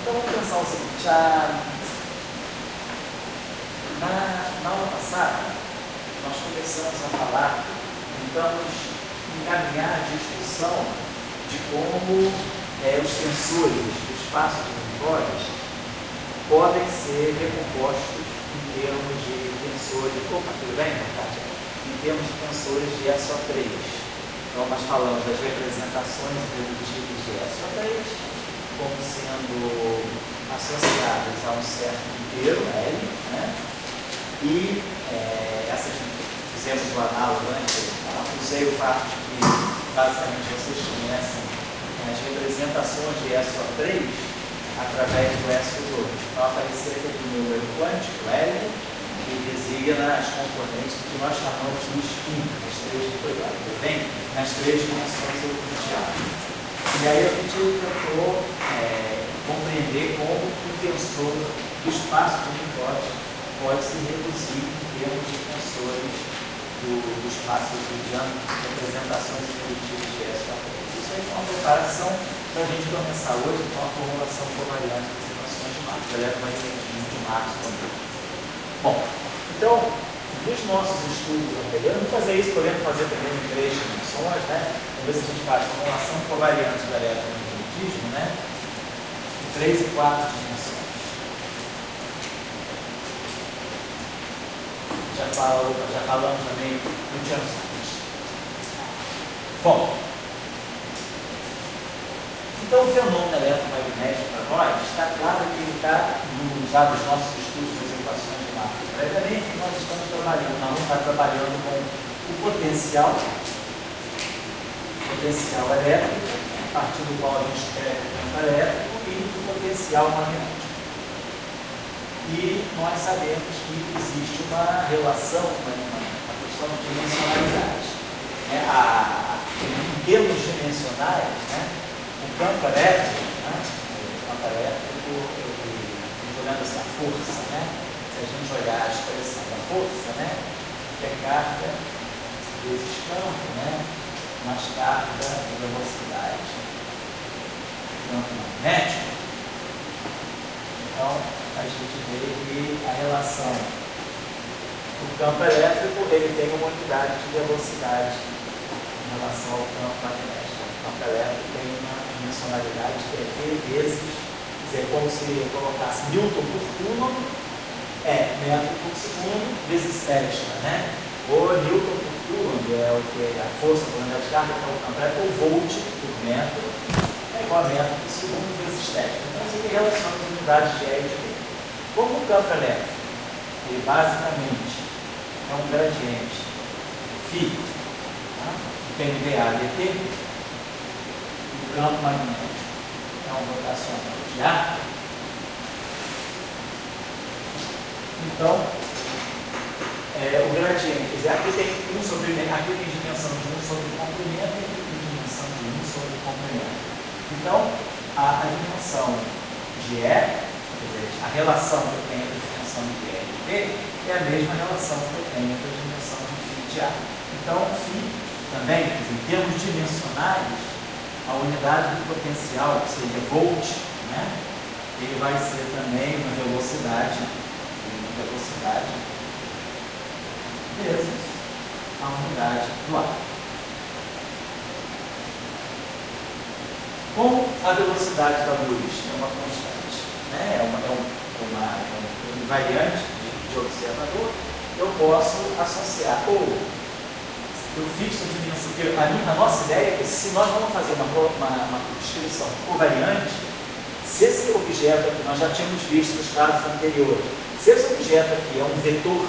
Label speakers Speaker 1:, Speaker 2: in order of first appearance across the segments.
Speaker 1: Então vamos pensar o seguinte, na aula passada nós começamos a falar, tentamos encaminhar a discussão de como os tensores do espaço de univóides podem ser recompostos em termos de tensores, tudo bem, Kátia? Em termos de tensores de SO3. Então nós falamos das representações irredutíveis de SO3 como sendo associadas a um certo inteiro, L, né? E fizemos o análogo, né? Usei o fato de que basicamente vocês conhecem as representações de SO3 através do SO2. Então apareceu aquele número quântico, L, que designa as componentes que nós chamamos de spin, nas três dimensões euclidianas. E aí a gente tentou compreender como o tensor do espaço de univóides pode se reduzir em termos de tensores do espaço euclidiano, representações irredutíveis de SO3. Isso aí foi uma preparação para a gente começar hoje com a formulação covariante das equações de Marx, eletromagnetismo de Marx também. Bom, então, nos nossos estudos anteriores, vamos fazer isso, podemos fazer também em três dimensões, né? Vamos ver se a gente faz formulação covariante do eletromagnetismo, né? Em 3 e 4 dimensões. Já falamos também do tensores. Bom, então o fenômeno eletromagnético para nós está claro que ele está já dos nossos estudos das equações de Marx. Previamente, nós estamos trabalhando, nós vamos estar trabalhando com o potencial elétrico, a partir do qual a gente escreve o campo elétrico, e do potencial magnético. E nós sabemos que existe uma relação, uma questão de dimensionalidade. Em termos dimensionais, né, o campo elétrico, olhando essa força, né, se a gente olhar a expressão da força, né, que é carga vezes campo, né, mais carga e velocidade, campo magnético. Então, a gente vê que a relação do campo elétrico, ele tem uma unidade de velocidade em relação ao campo magnético. O campo elétrico tem uma dimensionalidade que é V vezes, quer dizer, como se colocasse Newton por Coulomb, metro por segundo, vezes Tesla, né? Ou Newton por Coulomb, é o que é a força por unidade de carga, então o campo elétrico, ou volt por metro, é igual a metro por segundo vezes Tesla. Então, isso aqui relaciona as unidades de E e de B. Como o campo elétrico, ele basicamente é um gradiente φ, tem dA dt, o campo magnético é um rotacional de A. Então, o gradiente, quer dizer, aqui tem dimensão de 1 sobre o comprimento e aqui tem dimensão de 1 sobre o comprimento. Então, a dimensão de E, a relação que eu tenho entre a dimensão de E e B é a mesma relação que eu tenho entre a dimensão de φ de A. Então, φ também, em termos dimensionais, a unidade do potencial, que seria volt, né, ele vai ser também uma velocidade vezes a unidade do ar. Como a velocidade da luz é uma constante, né? É uma invariante de observador, eu posso associar, ou eu fixo a dimensão, porque a nossa ideia é que se nós vamos fazer uma descrição covariante, se esse objeto aqui, nós já tínhamos visto nos casos anteriores, se esse objeto aqui é um vetor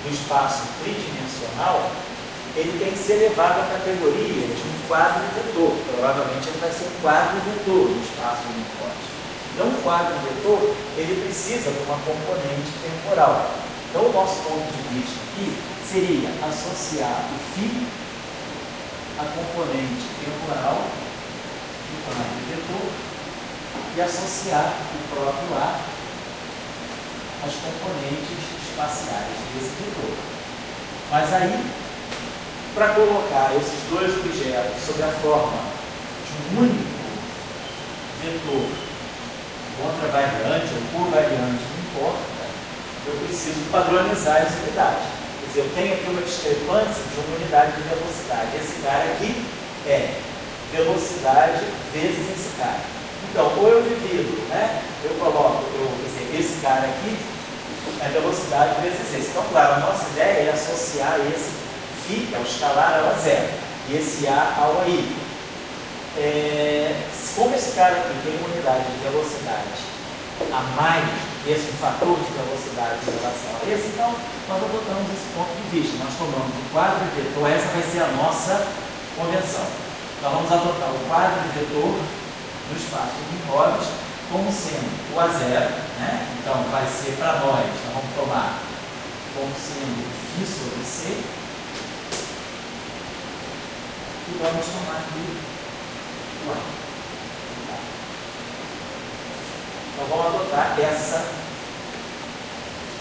Speaker 1: do espaço tridimensional, ele tem que ser levado à categoria de um quadro vetor. Provavelmente ele vai ser um quadro vetor no espaço univóide. Então, um quadro vetor, ele precisa de uma componente temporal. Então, o nosso ponto de vista aqui seria associar o φ à componente temporal do quadro vetor e associar o próprio A às componentes espaciais desse vetor. Mas aí, para colocar esses dois objetos sob a forma de um único vetor contravariante ou por variante, não importa, eu preciso padronizar as unidades. Quer dizer, eu tenho aqui uma discrepância de uma unidade de velocidade. Esse cara aqui é velocidade vezes esse cara. Então, ou eu divido, né? Eu coloco, quer dizer, esse cara aqui é velocidade vezes esse. Então, claro, a nossa ideia é associar esse φ, que é o escalar, ao a zero, e esse A ao AI. Como esse cara aqui tem uma unidade de velocidade a mais, esse fator de velocidade em relação a esse, então nós adotamos esse ponto de vista. Nós tomamos o quadro de vetor, essa vai ser a nossa convenção. Nós vamos adotar o quadro de vetor no espaço de Minkowitz como sendo o A0, né? Então vai ser para nós vamos tomar como sendo φ sobre C, e vamos tomar aqui o A. Então vamos adotar essa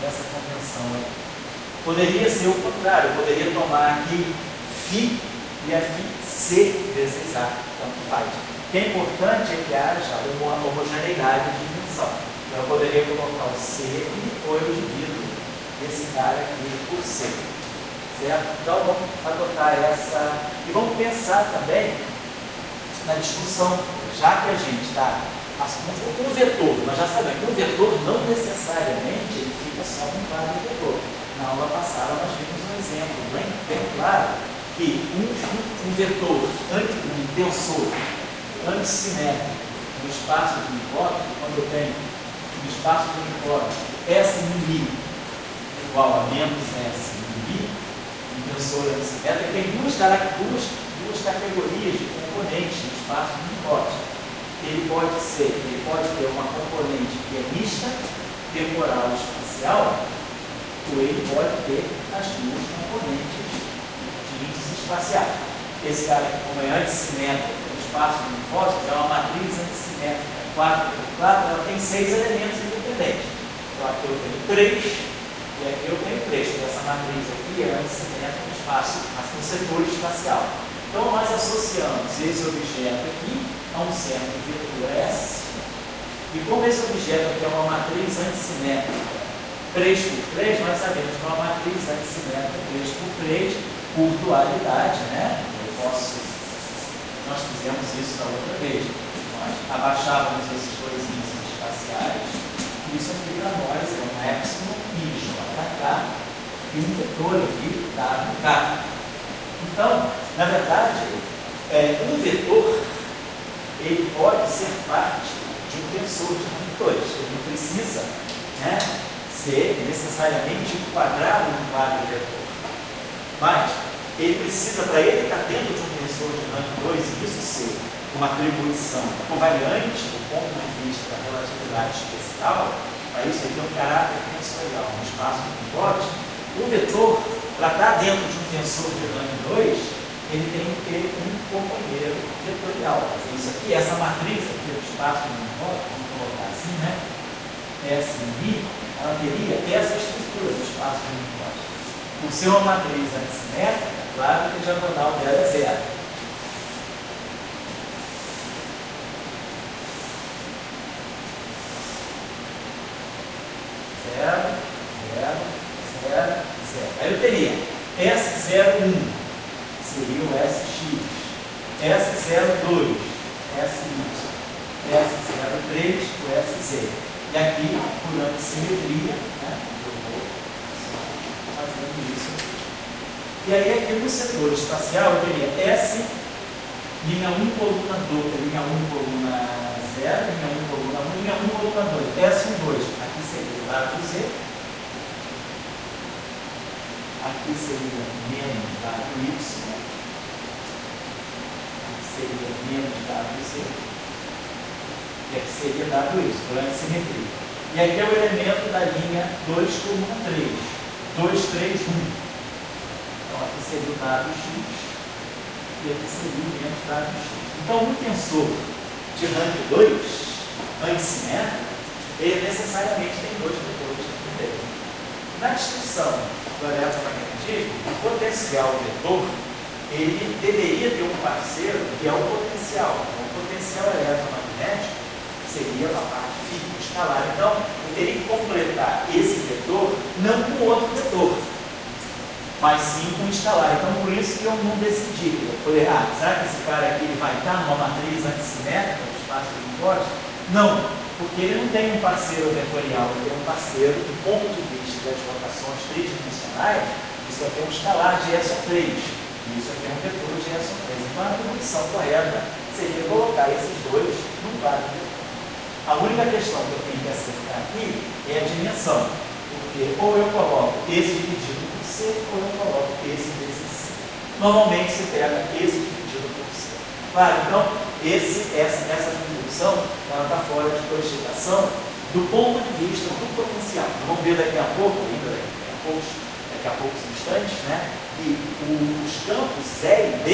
Speaker 1: convenção aí. Poderia ser o contrário, eu poderia tomar aqui φ e aqui C vezes A, tanto faz. O que é importante é que haja uma homogeneidade de dimensão. Então eu poderia colocar o C aqui, ou eu divido esse cara aqui por C. Certo? Então vamos adotar essa. E vamos pensar também na discussão, já que a gente está. O vetor, nós já sabemos que o vetor não necessariamente ele fica só com um quadro de vetor. Na aula passada nós vimos um exemplo bem claro que um vetor, um tensor antissimétrico no espaço de Minkowitz, quando eu tenho no espaço de Minkowitz S em I igual a menos S em I, um tensor antissimétrico, tem duas categorias de componentes no espaço de Minkowitz. Ele pode ter uma componente que é mista, temporal e espacial, ou ele pode ter as duas componentes de índices espaciais. Esse cara aqui, como é antissimétrico no espaço de Minkowitz, é uma matriz antissimétrica 4x4, ela tem 6 elementos independentes. Então aqui eu tenho 3 e aqui eu tenho 3. Então essa matriz aqui é antissimétrica no espaço, no setor espacial. Então nós associamos esse objeto aqui a um certo vetor S, e como esse objeto aqui é uma matriz antissimétrica 3x3, nós sabemos que é uma matriz antissimétrica 3x3 por dualidade, né? Nós fizemos isso da outra vez. Nós abaixávamos esses dois índices espaciais, e isso aqui para nós é um epsilon y K e um vetor aqui WK. Então, na verdade, um vetor ele pode ser parte de um tensor de vetores. Ele não precisa, né, ser necessariamente enquadrado num quadro de vetor. Mas ele precisa, para ele estar dentro de um tensor de rank 2, e isso ser uma atribuição covariante do ponto de vista da relatividade especial, para isso ele tem um caráter tensorial no espaço de Minkowitz. O vetor, para estar dentro de um tensor de rank 2, ele tem que ter um companheiro vetorial. Isso aqui, essa matriz aqui do espaço de Minkowitz, vamos colocar assim, né? S em I, ela teria essa estrutura do espaço de Minkowitz. Por ser uma matriz antissimétrica, claro que a diagonal dela é zero. Zero, zero, zero, zero. Aí eu teria S01. Seria o SX, S02, SY, S03, o SZ. E aqui, por antissimetria, né, eu vou fazendo isso. E aí, aqui no setor espacial, eu teria S, linha 1, coluna 2, linha 1, coluna 0, linha 1, coluna 1, linha 1, coluna 2, S12. Aqui seria o lado Z. Aqui seria menos WY. Seria menos WC, e aqui seria WY, por antissimetria. E aqui é o elemento da linha 2, coluna 3, 2, 3, 1. Então aqui seria o WX, e aqui seria o menos WX. Então um tensor de rank 2, antissimétrico, ele necessariamente tem dois vetores dele. Na descrição do eletromagnetismo, o potencial vetor ele deveria ter um parceiro que é o potencial. O potencial eletromagnético seria a parte física escalar. Então, eu teria que completar esse vetor não com outro vetor, mas sim com escalar. Então, por isso que eu não decidi. Eu falei, será que esse cara aqui ele vai estar numa matriz antissimétrica do espaço de Minkowski? Não, porque ele não tem um parceiro vetorial, ele tem um parceiro do ponto de vista das rotações tridimensionais. Isso aqui é um escalar de SO3, e isso aqui é um vetor de SO3. Então, a atribuição correta seria colocar esses dois num quadro vetor. A única questão que eu tenho que acertar aqui é a dimensão, porque ou eu coloco esse dividido por C, ou eu coloco esse vezes C. Normalmente se pega esse dividido por C. Claro, então, essa atribuição está fora de cogitação do ponto de vista do potencial. Vamos ver daqui a pouco, daqui a poucos instantes, né, que os campos E e B,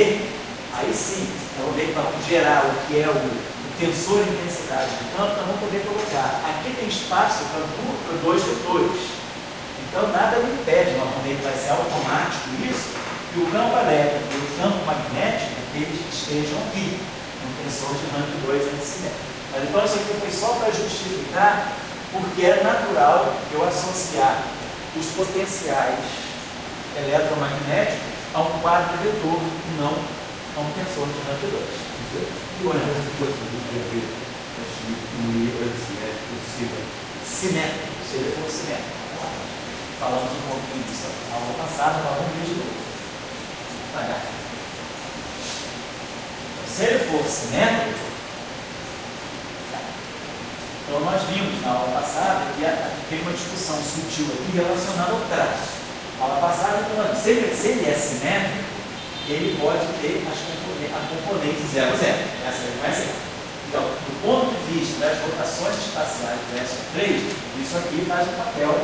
Speaker 1: aí sim, vamos ver que vamos gerar o que é o tensor de intensidade de campo, nós vamos poder colocar. Aqui tem espaço para dois vetores. Então, nada me impede, normalmente vai ser automático isso, que o campo elétrico e o campo magnético eles estejam aqui, no tensor de rank 2 antissimétrico. Mas então, isso aqui foi só para justificar, porque é natural eu associar os potenciais eletromagnéticos a um quadro vetor e não a um tensor de rank 2. Simétrico, se ele for simétrico. Falamos um pouquinho disso na aula passada, mas vamos ver de novo. Se ele for simétrico, então nós vimos na aula passada que tem uma discussão sutil aqui relacionada ao traço. Na aula passada, se ele é simétrico, ele pode ter a componente 0, 0. Essa aí vai ser. Então, do ponto de vista das rotações espaciais do SO3, isso aqui faz o papel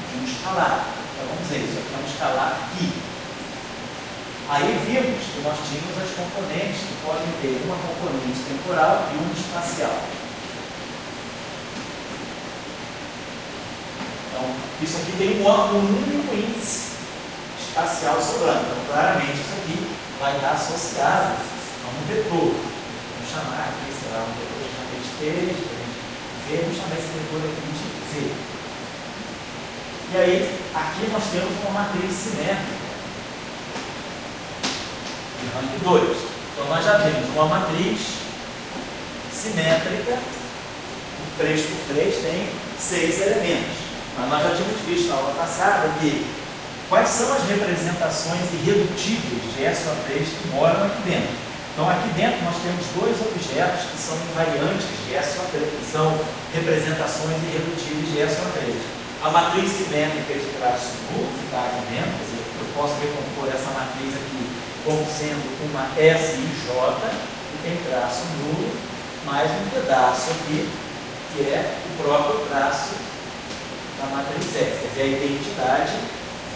Speaker 1: de um escalar. Então, vamos dizer, isso aqui é um escalar aqui. Aí vimos que nós tínhamos as componentes que podem ter uma componente temporal e uma espacial. Então, isso aqui tem um único índice espacial sobrando. Então, claramente, isso aqui vai estar associado a um vetor. Vamos chamar aqui, sei lá, um vetor de T, vamos chamar esse vetor aqui de V. E aí, aqui nós temos uma matriz simétrica de rank 2. Então, nós já temos uma matriz simétrica, 3 por 3 tem 6 elementos. Mas nós já tínhamos visto na aula passada que quais são as representações irredutíveis de SO3 que moram aqui dentro. Então, aqui dentro nós temos dois objetos que são invariantes de SO3, que são representações irredutíveis de SO3. A matriz simétrica de traço nulo, que está aqui dentro, quer dizer, eu posso recompor essa matriz aqui como sendo uma SIJ, que tem traço nulo, mais um pedaço aqui, que é o próprio traço da matriz S, quer dizer, a identidade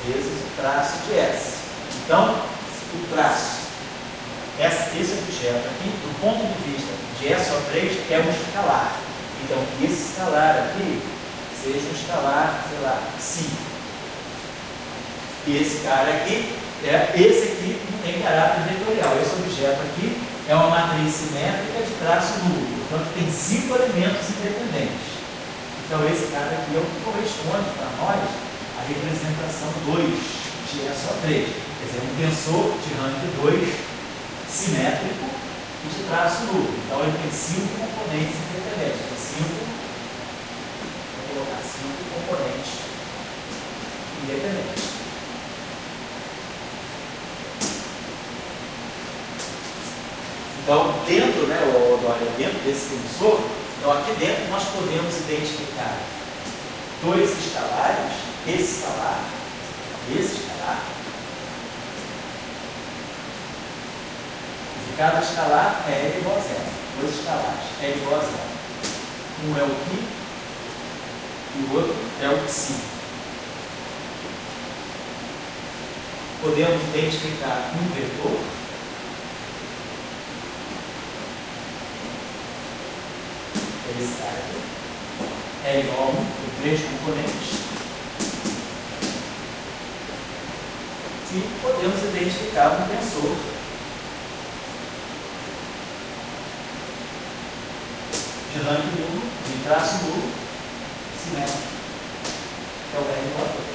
Speaker 1: vezes o traço de S. Então, o traço, esse objeto aqui, do ponto de vista de SO3, é um escalar. Então, esse escalar aqui seja um escalar, sei lá, psi. E esse cara aqui, esse aqui não tem caráter vetorial. Esse objeto aqui é uma matriz simétrica de traço nulo. Portanto, tem 5 elementos independentes. Então, esse cara aqui é o que corresponde para nós à representação 2 de SO3. Quer dizer, um tensor de rank 2 simétrico e de traço nulo. Então, ele tem 5 componentes independentes. Tem 5, vou colocar 5 componentes independentes. Então, dentro, dentro desse tensor, então aqui dentro nós podemos identificar dois escalares, esse escalar, e cada escalar é L igual a zero. Dois escalares, L igual a zero. Um é o π e o outro é o psi. Podemos identificar um vetor, esse cara aqui, é igual a 1, tem 3 componentes. E podemos identificar um tensor de ranking nulo, de traço nulo, simétrico, que é o R igual a 2.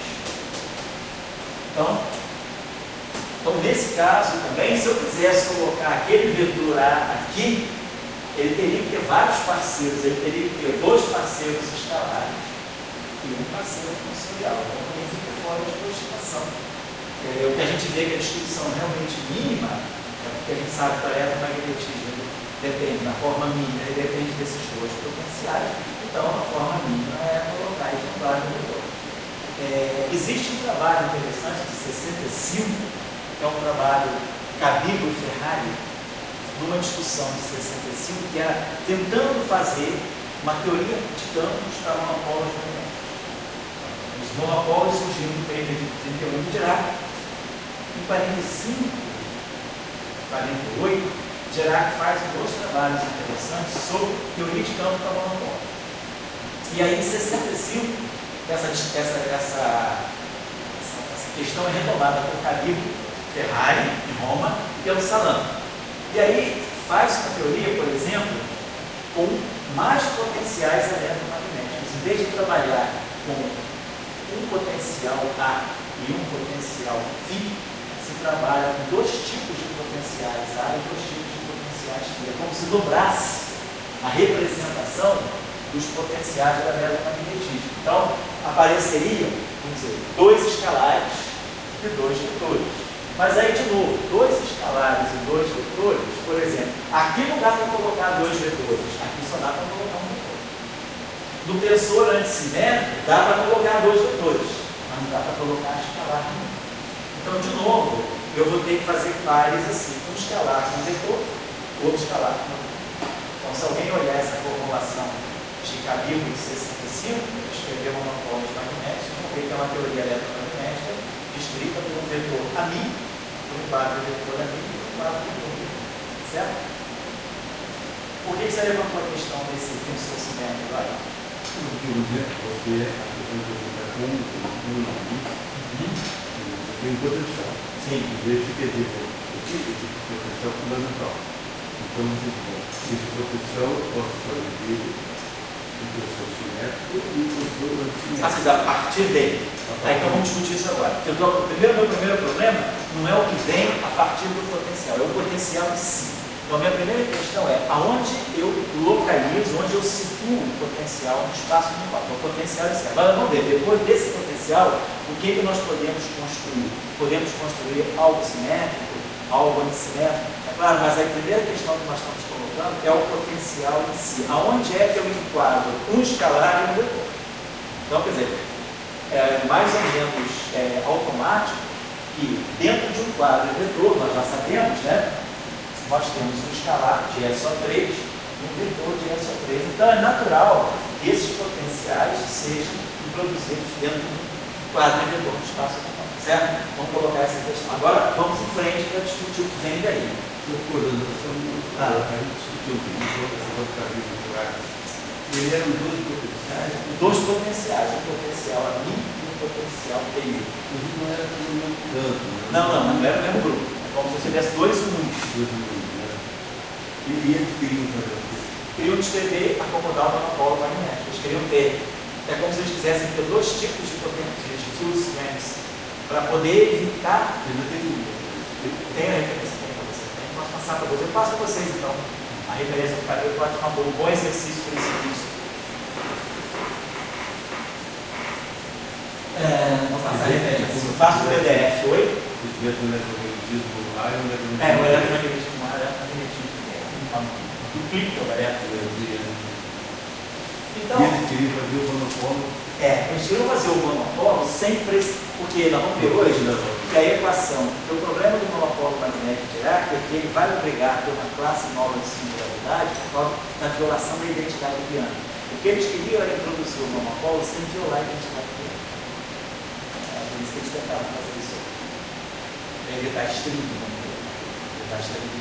Speaker 1: Então, nesse caso também, se eu quisesse colocar aquele vetor A aqui, ele teria que ter vários parceiros, ele teria que ter dois parceiros escalares e um parceiro tensorial. Então, também fica fora de cogitação. O que a gente vê que a distribuição realmente mínima, porque a gente sabe que o eletromagnetismo depende, na forma mínima, ele depende desses dois potenciais, então a forma mínima é colocar exemplar no vetor. Existe um trabalho interessante de 65, que é um trabalho Cabibbo e Ferrari, numa discussão de 65, que era tentando fazer uma teoria de campos para monopólios magnéticos. Os monopólios surgiram no período de 31 de Dirac. Em 45, 48, Dirac faz dois trabalhos interessantes sobre teoria de campo para monopólio. E aí, em 65, essa questão é retomada por Cabibbo, Ferrari, em Roma, e pelo Salame. E aí faz uma teoria, por exemplo, com mais potenciais eletromagnéticos. Em vez de trabalhar com um potencial A e um potencial φ, se trabalha com dois tipos de potenciais A e dois tipos de potenciais φ. É como se dobrasse a representação dos potenciais do eletromagnetismo. Então, apareceriam, vamos dizer, dois escalares e dois vetores. Mas aí, de novo, dois escalares e dois vetores, por exemplo, aqui não dá para colocar dois vetores, aqui só dá para colocar um vetor. No tensor antissimétrico, dá para colocar dois vetores, mas não dá para colocar escalar nenhum. Então, de novo, eu vou ter que fazer pares assim, um escalar com um vetor, outro escalar com um vetor. Então, se alguém olhar essa formulação de Cabibbo de 65, escrever monopólios magnéticos, vão ver que é uma teoria eletromagnética descrita por um vetor a mim, por um quadro vetor a mim e por um quadro vetor a mim. Certo? Por que você levantou a questão desse tensor simétrico agora?
Speaker 2: Porque você apresenta como tem potencial.
Speaker 1: Sim.
Speaker 2: Em vez de perder esse potencial fundamental. Então, esse potencial eu posso fazer dele um tensor simétrico e um tensor antissimétrico.
Speaker 1: A partir dele. Então vamos discutir isso agora. Porque meu primeiro problema não é o que vem a partir do potencial, é o potencial em si. Então a minha primeira questão é aonde eu localizo, onde eu situo o potencial no espaço de quadro. O potencial em si. Agora vamos ver, depois desse potencial, o que nós podemos construir? Podemos construir algo simétrico, algo antissimétrico. É claro, mas a primeira questão que nós estamos colocando é o potencial em si. Aonde é que eu enquadro um escalar e um vetor? Então, quer dizer, é mais ou menos automático que dentro de um quadro vetor, nós já sabemos, né? Nós temos um escalar de SO3 e um vetor de SO3. Então é natural que esses potenciais sejam introduzidos dentro do quadro vetor do espaço de campo, certo? Vamos colocar essa questão. Agora vamos em frente para discutir o que vem daí.
Speaker 2: A gente discutiu ele eram dois potenciais.
Speaker 1: Dois potenciais, um potencial a mim e um potencial PI.
Speaker 2: Mas não era tudo no mesmo campo.
Speaker 1: Não era o mesmo grupo. É como se eu tivesse dois unis.
Speaker 2: E eles queriam fazer o quê?
Speaker 1: Queriam descrever, acomodar o monopólio magnético. Eles queriam ter. É como se eles quisessem ter dois tipos de potências, de field strengths, para poder evitar.
Speaker 2: Ainda
Speaker 1: Tem a referência que tem para vocês. Tem que passar para vocês. Eu passo para vocês então. A referência do cabelo pode ser um bom exercício para esse início. Vou passar a referência. Faço o PDF, oi?
Speaker 2: Se tivesse um eletromagnetismo lá,
Speaker 1: o eletromagnetismo lá é duplica o eletromagnetismo. Então,
Speaker 2: eles queriam fazer o monopólio.
Speaker 1: Eles queriam fazer o monopólio sem precisar. Porque nós vamos ver hoje que a equação, que o problema do monopólio magnético Dirac é que ele vai obrigar a ter uma classe nova de singularidade por causa da violação da identidade do piano. O que eles queriam era introduzir o monopólio sem violar a identidade do piano. Por isso que eles tentaram fazer isso. Para evitar estrinho, evitar estrinho.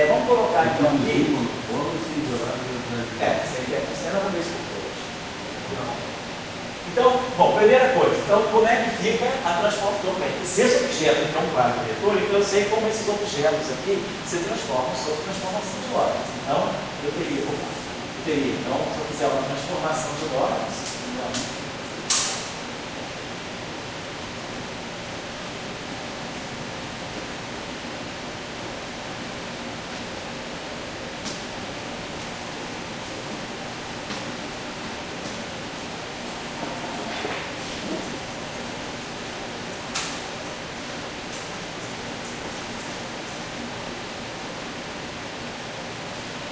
Speaker 1: Vamos colocar então aqui.
Speaker 2: Monopólio sem violar a identidade.
Speaker 1: Seria. Você não vai ver isso depois. Então, bom, primeira coisa, então como é que fica a transformação? Bem, se esse objeto é um quadro vetor, então eu sei como esses objetos aqui se transformam sob transformação de Lorentz. Então, eu teria, então, se eu fizer uma transformação de Lorentz, então,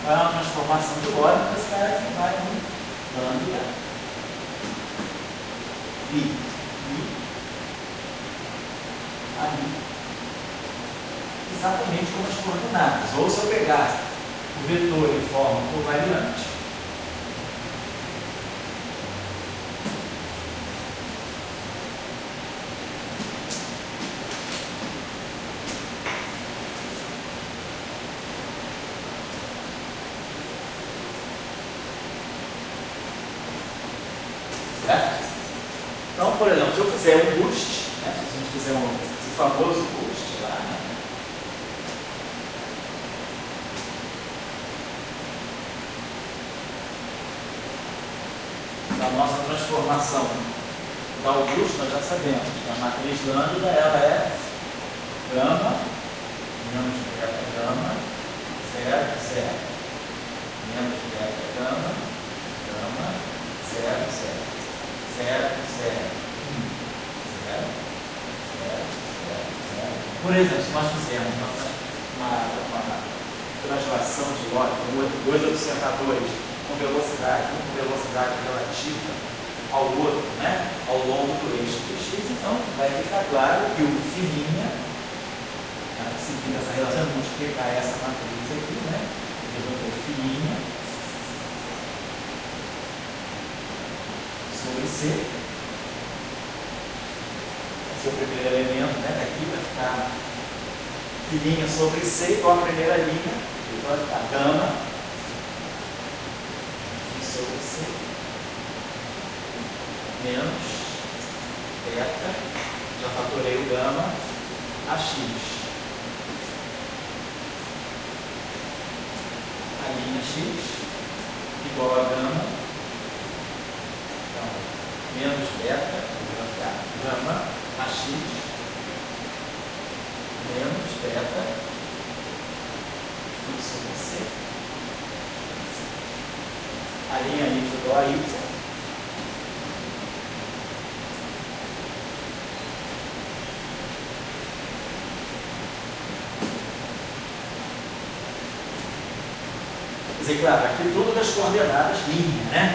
Speaker 1: a transformação de Lorentz, esse cara que vai lambda I ali, exatamente como as coordenadas. Ou se eu pegar o vetor em forma covariante, então, por exemplo, se eu fizer um boost, né, se a gente fizer o famoso boost lá, né, da nossa transformação da Augusto, nós já sabemos que a matriz lambda ela é gama menos beta gama, 0, 0, menos beta gama, gama, 0, 0. 0, 0, 0, 0, 0, 0. Por exemplo, se nós fizermos uma translação de Lorentz, dois observadores com velocidade, um com velocidade relativa ao outro, né, ao longo do eixo x, então vai ficar claro que o fininha, seguindo essa relação, vamos multiplicar essa matriz aqui, né, eu vou ter fininha sobre C, esse é o primeiro elemento, né? Daqui vai ficar fininha sobre C, igual a primeira linha, então vai ficar gama sobre C menos beta, já fatorei o gama, a x. A linha x igual a gama, menos beta, vai ficar gama AX menos beta sobre C. A linha Y igual a Y. Quer dizer, claro, aqui tudo das coordenadas linha, né?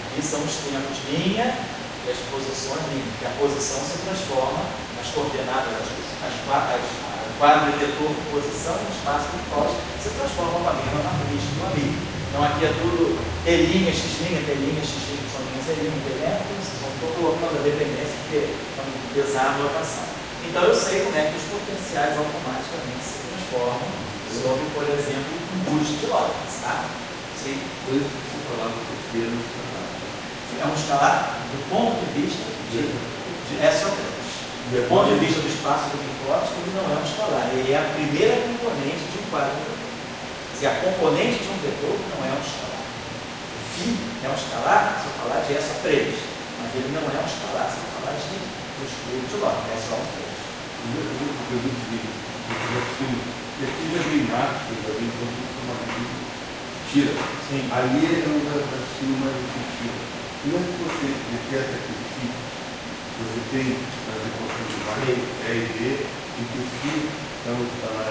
Speaker 1: Aqui são os tempos linha e as posições linha, porque a posição se transforma nas coordenadas, o quadro vetor de posição no espaço de costa se transforma com a mesma matriz do amigo. Então aqui é tudo T', X', T', X', são linhas elementos, vão colocando a dependência porque vão pesar a notação. Então eu sei como é que os potenciais automaticamente se transformam sobre, por exemplo, um boost de Lorentz, tá? Sim.
Speaker 2: Por isso que você falava que o P
Speaker 1: é um escalar do ponto de vista de Sócrates. Do ponto de vista do espaço do Minkowski, ele não é um escalar, ele é a primeira componente de um quadro vetor. Quer dizer, a componente de um vetor não é um escalar. Φ é um escalar se eu falar de S3, mas ele não é um escalar se eu falar do escudo de Lorentz, é só um 3.
Speaker 2: Aqui já vem Marx, já vem uma tira.
Speaker 1: Sim.
Speaker 2: Ali é um raciocínio mais efetivo. Como é que você detecta que o Φ, você tem as equações de Marx, E e B, e que o Φ é um escalar?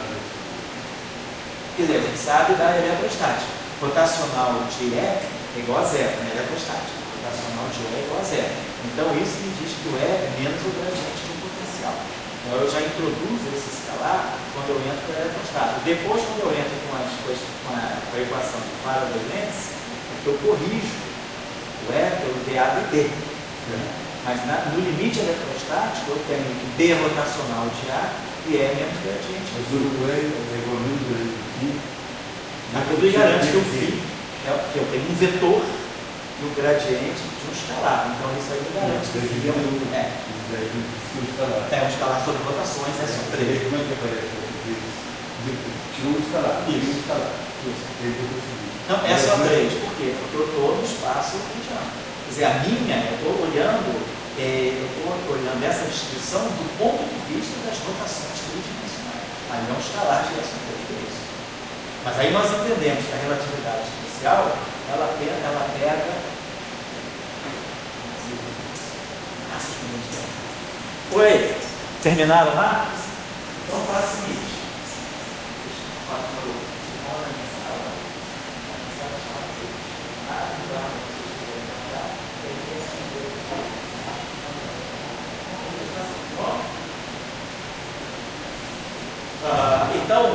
Speaker 1: Quer dizer, a gente sabe da eletrostática. Rotacional de E é igual a zero, né? Eletrostática. Rotacional de E é igual a zero. Então isso me diz que o E é menos o gradiente do potencial. Então eu já introduzo esse escalar quando eu entro com a eletrostática. Depois, quando eu entro com a equação de Faraday-Lenz, é que eu corrijo o E pelo dA de D. Mas no limite eletrostático eu tenho que B rotacional de A e E menos gradiente.
Speaker 2: Mas o E é igual a menos
Speaker 1: Aquilo garante que o φ, que eu tenho um vetor e o gradiente de um escalar. Então isso aí garante que
Speaker 2: Isso
Speaker 1: fica um escalar sobre rotações, é só 3.
Speaker 2: Como é que aparece? Tirou um escalar.
Speaker 1: Isso.
Speaker 2: Um escalar.
Speaker 1: Isso.
Speaker 2: Isso.
Speaker 1: Não, é só 3. Por quê? Porque eu estou no espaço euclidiano. Quer dizer, a minha, eu estou olhando essa descrição do ponto de vista das rotações tridimensionais. Aí é um escalar de direção 3 por isso. Mas aí nós entendemos que a relatividade especial, ela pega... Oi, terminaram lá? Então faz o seguinte. Então,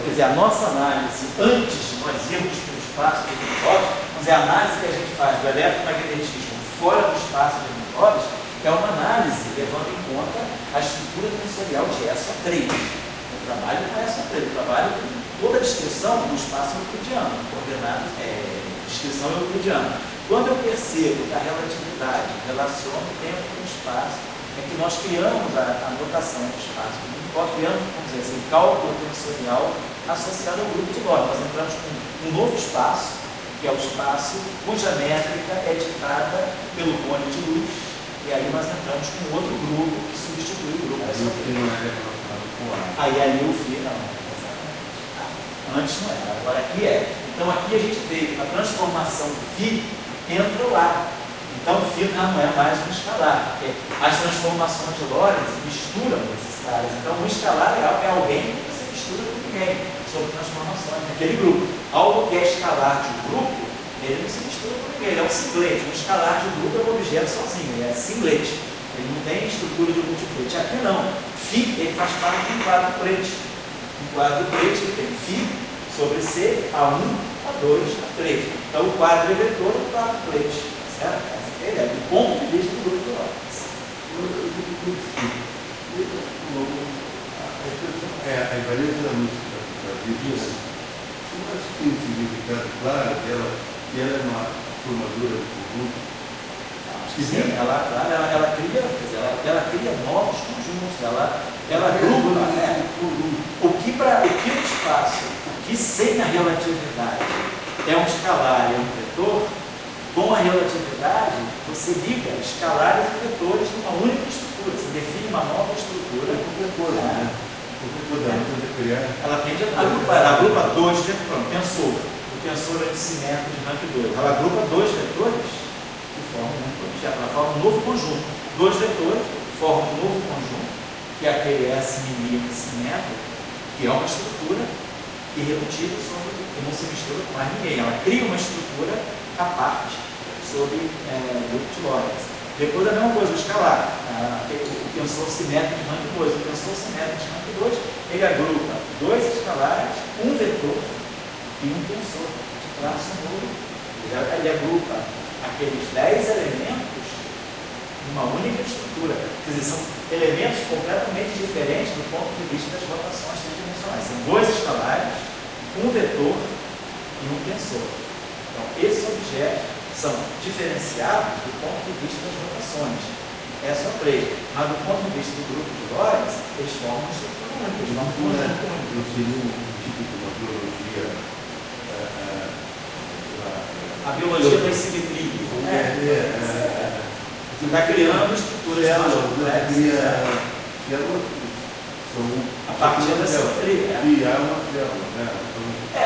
Speaker 1: quer dizer, a nossa análise, antes de nós irmos para o espaço de Hermípode, vamos dizer, a análise que a gente faz do eletromagnetismo fora do espaço de Hermípode, é uma análise levando em conta a estrutura tensorial de SO3. O trabalho não é SO3, o trabalho com toda a descrição do espaço euclidiano, coordenadas, descrição euclidiana. Quando eu percebo que a relatividade relaciona o tempo com o espaço, é que nós criamos a notação do espaço. Nós criamos, vamos dizer assim, cálculo tensorial associado ao grupo de Lorentz. Nós entramos com um novo espaço, que é o espaço cuja métrica é ditada pelo cone de luz, e aí nós entramos com um outro grupo que substitui o grupo. Aí ali o φ não. Antes não era, agora aqui é. Então aqui a gente vê a transformação do φ entra lá. Então o φ não é mais um escalar, porque as transformações de Lorentz misturam esses caras. Então o escalar é alguém que você mistura com ninguém sobre transformações naquele grupo. Algo que é escalar de um grupo, ele não se mistura com ninguém, ele é um singlete. Um escalar de um grupo é um objeto sozinho, ele é singlete. Ele não tem estrutura de multiplete. Aqui não. Φ ele faz parte de um quadruplete. Um quadruplete ele tem φ sobre C, A1, A2, A3. Então o quadro é vetor do quadruplete. Certo? Ele é do ponto de vista do grupo de Lorentz.
Speaker 2: A invariância da luz da vida, se nós temos significado claro que ela é uma formadura do conjunto.
Speaker 1: Sim, ela cria, quer dizer, ela cria novos conjuntos, ela agrupa, né? O que o espaço, o que sem a relatividade é um escalar e um vetor, com a relatividade você liga escalares e vetores numa única estrutura, você define uma nova estrutura. Ela tende a agrupar, ela agrupa dois vetores, o tensor é de simétrico de rank 2, ela agrupa dois vetores que formam um único objeto, ela forma um novo conjunto. Dois vetores formam um novo conjunto, que é aquele S milímetro simétrico, que é uma estrutura irredutível que não se mistura com mais ninguém. Ela cria uma estrutura à parte sobre o grupo de Lorentz. Depois a mesma coisa, o escalar. O tensor simétrico de rank 2. O tensor simétrico de rank 2, ele agrupa dois escalares, um vetor e um tensor de traço nulo. Ele agrupa aqueles 10 elementos numa única estrutura. Quer dizer, são elementos completamente diferentes do ponto de vista das rotações tridimensionais. São dois escalares, um vetor e um tensor. Então, esses objetos são diferenciados do ponto de vista das rotações. É só 3. Mas do ponto de vista do grupo de Lorentz, eles formam uma estrutura única. Eles formam um conjunto único.
Speaker 2: Seria um tipo de uma biologia.
Speaker 1: A biologia das simetrias. Você está criando estruturas mais complexas. A partir da simetria.
Speaker 2: Criar uma célula.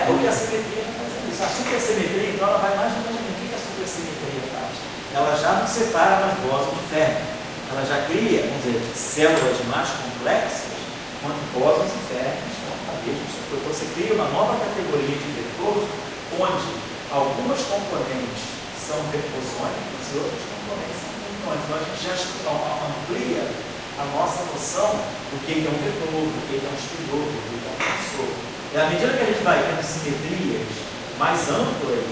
Speaker 1: Porque a simetria não faz isso. A supersimetria, então, ela vai mais ou menos. O que a supersimetria faz? Ela já não separa mais bóson de ferro. Ela já cria, vamos dizer, células mais complexas, quanto bósons e férmions estão na mesma estrutura. Você cria uma nova categoria de vetor, onde algumas componentes são veposônicas e outras componentes são fermiônicas. Então, a gente já amplia a nossa noção do que é um vetor, do que é um espidor, do que é um tensor. E à medida que a gente vai tendo simetrias mais amplas,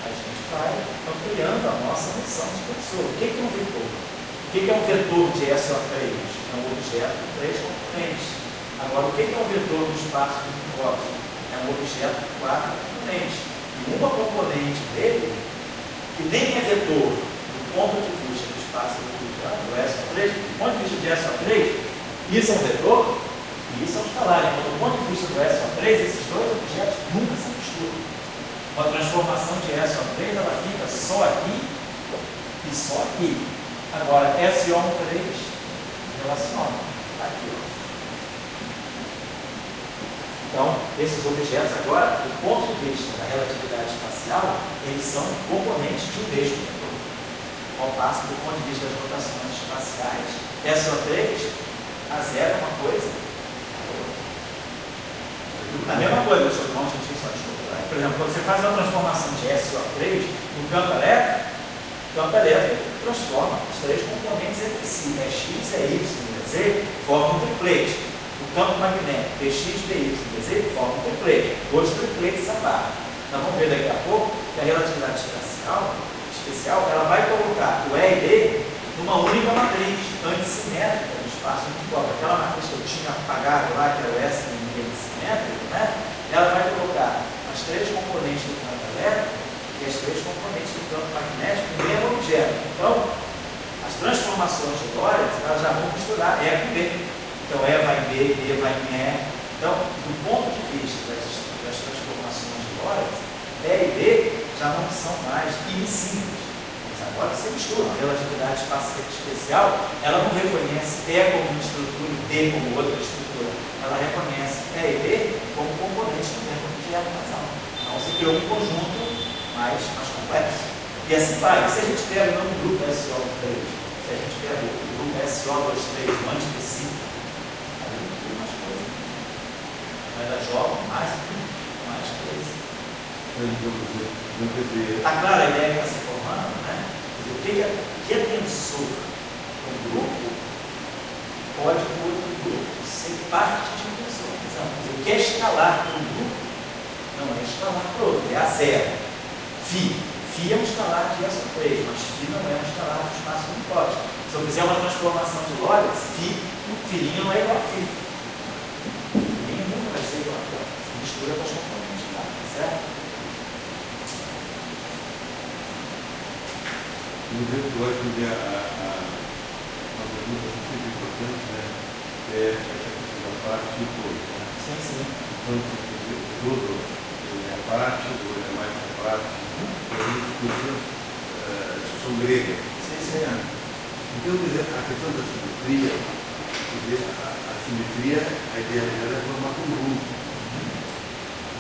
Speaker 1: a gente vai ampliando a nossa noção de tensor. O que é um vetor? O que é um vetor de SO3? É um objeto com 3 componentes. Agora, o que é um vetor no espaço de Minkowski? É um objeto com 4 componentes. E uma componente dele, que que nem é vetor do ponto de vista do espaço euclidiano, do SO3, do ponto de vista de SO3, isso é um vetor e isso é um escalar. Então, do ponto de vista do SO3, esses dois objetos nunca se misturam. Uma transformação de SO3, ela fica só aqui e só aqui. Agora, SO3 relaciona. Está aqui, ó. Então, esses objetos agora, do ponto de vista da relatividade espacial, eles são componentes de um mesmo vetor. Ao passo que, do ponto de vista das rotações espaciais, SO3, a zero é uma coisa, a mesma coisa, deixa eu tomar um xixi só, desculpa. Por exemplo, quando você faz uma transformação de SO3 no campo elétrico, o campo elétrico transforma os três componentes entre si, X, Y e Z, formam um triplete. O campo magnético, Px, Dy, Dz, forma um triplete. Dois tripletes à parte. Nós vamos ver daqui a pouco que a relatividade especial ela vai colocar o E e D numa única matriz antissimétrica no espaço uniforme. Aquela matriz que eu tinha apagado lá, que era o S simétrico, né? Ela vai colocar as três componentes do campo elétrico e as três componentes do campo magnético no mesmo objeto. Então, as transformações de Lorentz, elas já vão misturar E com B. Então, E vai em B, B vai em E. Então, do ponto de vista das transformações de Lorentz, E e D já não são mais invisíveis. Mas agora você mistura. A relatividade especial, ela não reconhece E como uma estrutura e D como outra estrutura. Ela reconhece E e D como componentes do mesmo objeto mais alto. Então, você criou um conjunto mais complexo. E assim vai. Se a gente pega no grupo SO3, se a gente pega o grupo SO23, o antitecido, ainda joga mais coisa. Está clara a ideia que está se formando, né? O que é tensor? Um grupo pode, com outro grupo, ser parte de um tensor. O que é escalar para um grupo não é escalar para outro, é a zero. Φ é um escalar de SO3, mas Φ não é um escalar de espaço unitótico. Se eu fizer uma transformação de Lorentz, Φ não é igual a Φ. Vai ser igual a Φ. Se mistura com as componentes, tá certo?
Speaker 2: No exemplo, eu acho que uma pergunta sempre importante, né? É essa questão da parte e o todo. Né?
Speaker 1: Sim.
Speaker 2: Então, o todo é a parte, o todo é mais a parte. A gente discutiu a discussão grega.
Speaker 1: Sim.
Speaker 2: Então, a questão da simetria, a simetria, a ideia dela é formar conjunto.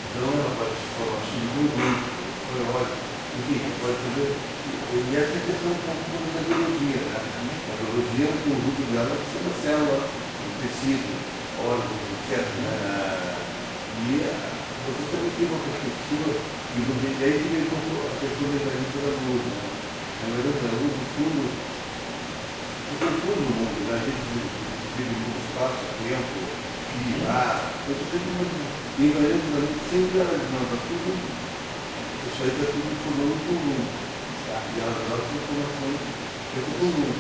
Speaker 2: Então, ela pode formar subconjunto. Olha, enfim, pode fazer. E essa questão um pouco da biologia, né? A biologia é um conjunto dela que uma célula, um tecido, órgão, etc. E você também tem uma perspectiva, e do aí que veio a questão da energia da luz. Né? Na verdade, a luz, no fundo, no mundo, né? A gente vive no espaço, tempo, e ar, eu estou sempre invariando, sempre não, está tudo, isso aí está tudo formando um conjunto. E elas agora têm informações dentro do mundo.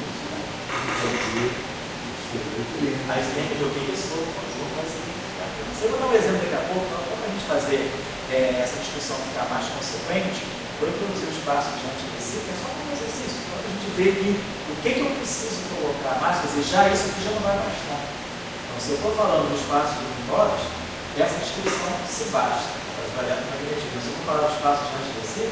Speaker 1: Aí você tem que ver o que esse novo conjunto vai significar. Você vai dar um exemplo daqui a pouco, para a gente fazer essa discussão ficar mais consequente, vou introduzir o espaço diante desse, que é só um exercício, para a gente ver que o que eu preciso colocar mais, quer dizer, já isso aqui já não vai bastar. Então, se eu estou falando do espaço de unidades, essa descrição se basta, faz variado para negativo. Se eu for falar do espaço diante desse,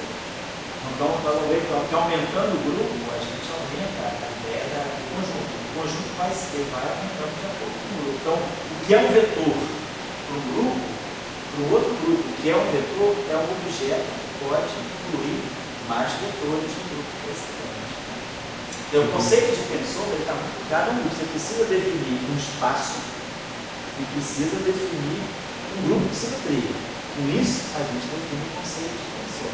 Speaker 1: então, que aumentando o grupo, a gente aumenta a ideia do conjunto. O conjunto vai aumentando de acordo com o grupo. Então, o que é um vetor para um grupo, para o outro grupo, o que é um vetor, é um objeto que pode incluir mais vetores no grupo precedente. Então, o conceito de tensor está muito ligado a um grupo. Você precisa definir um espaço e precisa definir um grupo de simetria. Com isso, a gente define o conceito de tensor.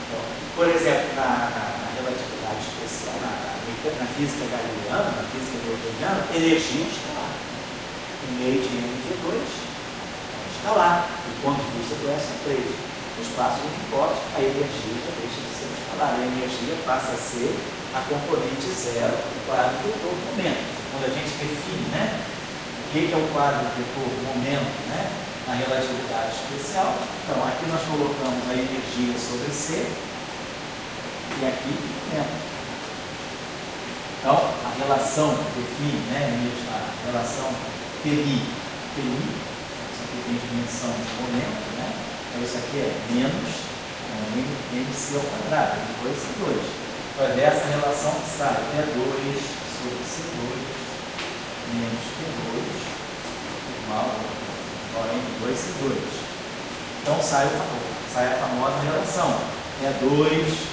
Speaker 1: Então, por exemplo, na relatividade especial, na física galileana, na física newtoniana, energia é escalar. O meio de mv2 é escalar, do ponto de vista do SO3. No espaço unitótico, a energia já deixa de ser escalar. A energia passa a ser a componente zero do quadro vetor momento. Quando a gente define, né, o que é o quadro vetor momento, né, na relatividade especial, então aqui nós colocamos a energia sobre C, e aqui momento. Então, a relação define, né, a relação PI, isso aqui tem dimensão de momento, né? Então, isso aqui é menos MC ao quadrado, depois C2. Então, dessa relação sai P2 sobre C2 menos P2 igual a M2C2. Então, sai a famosa relação P2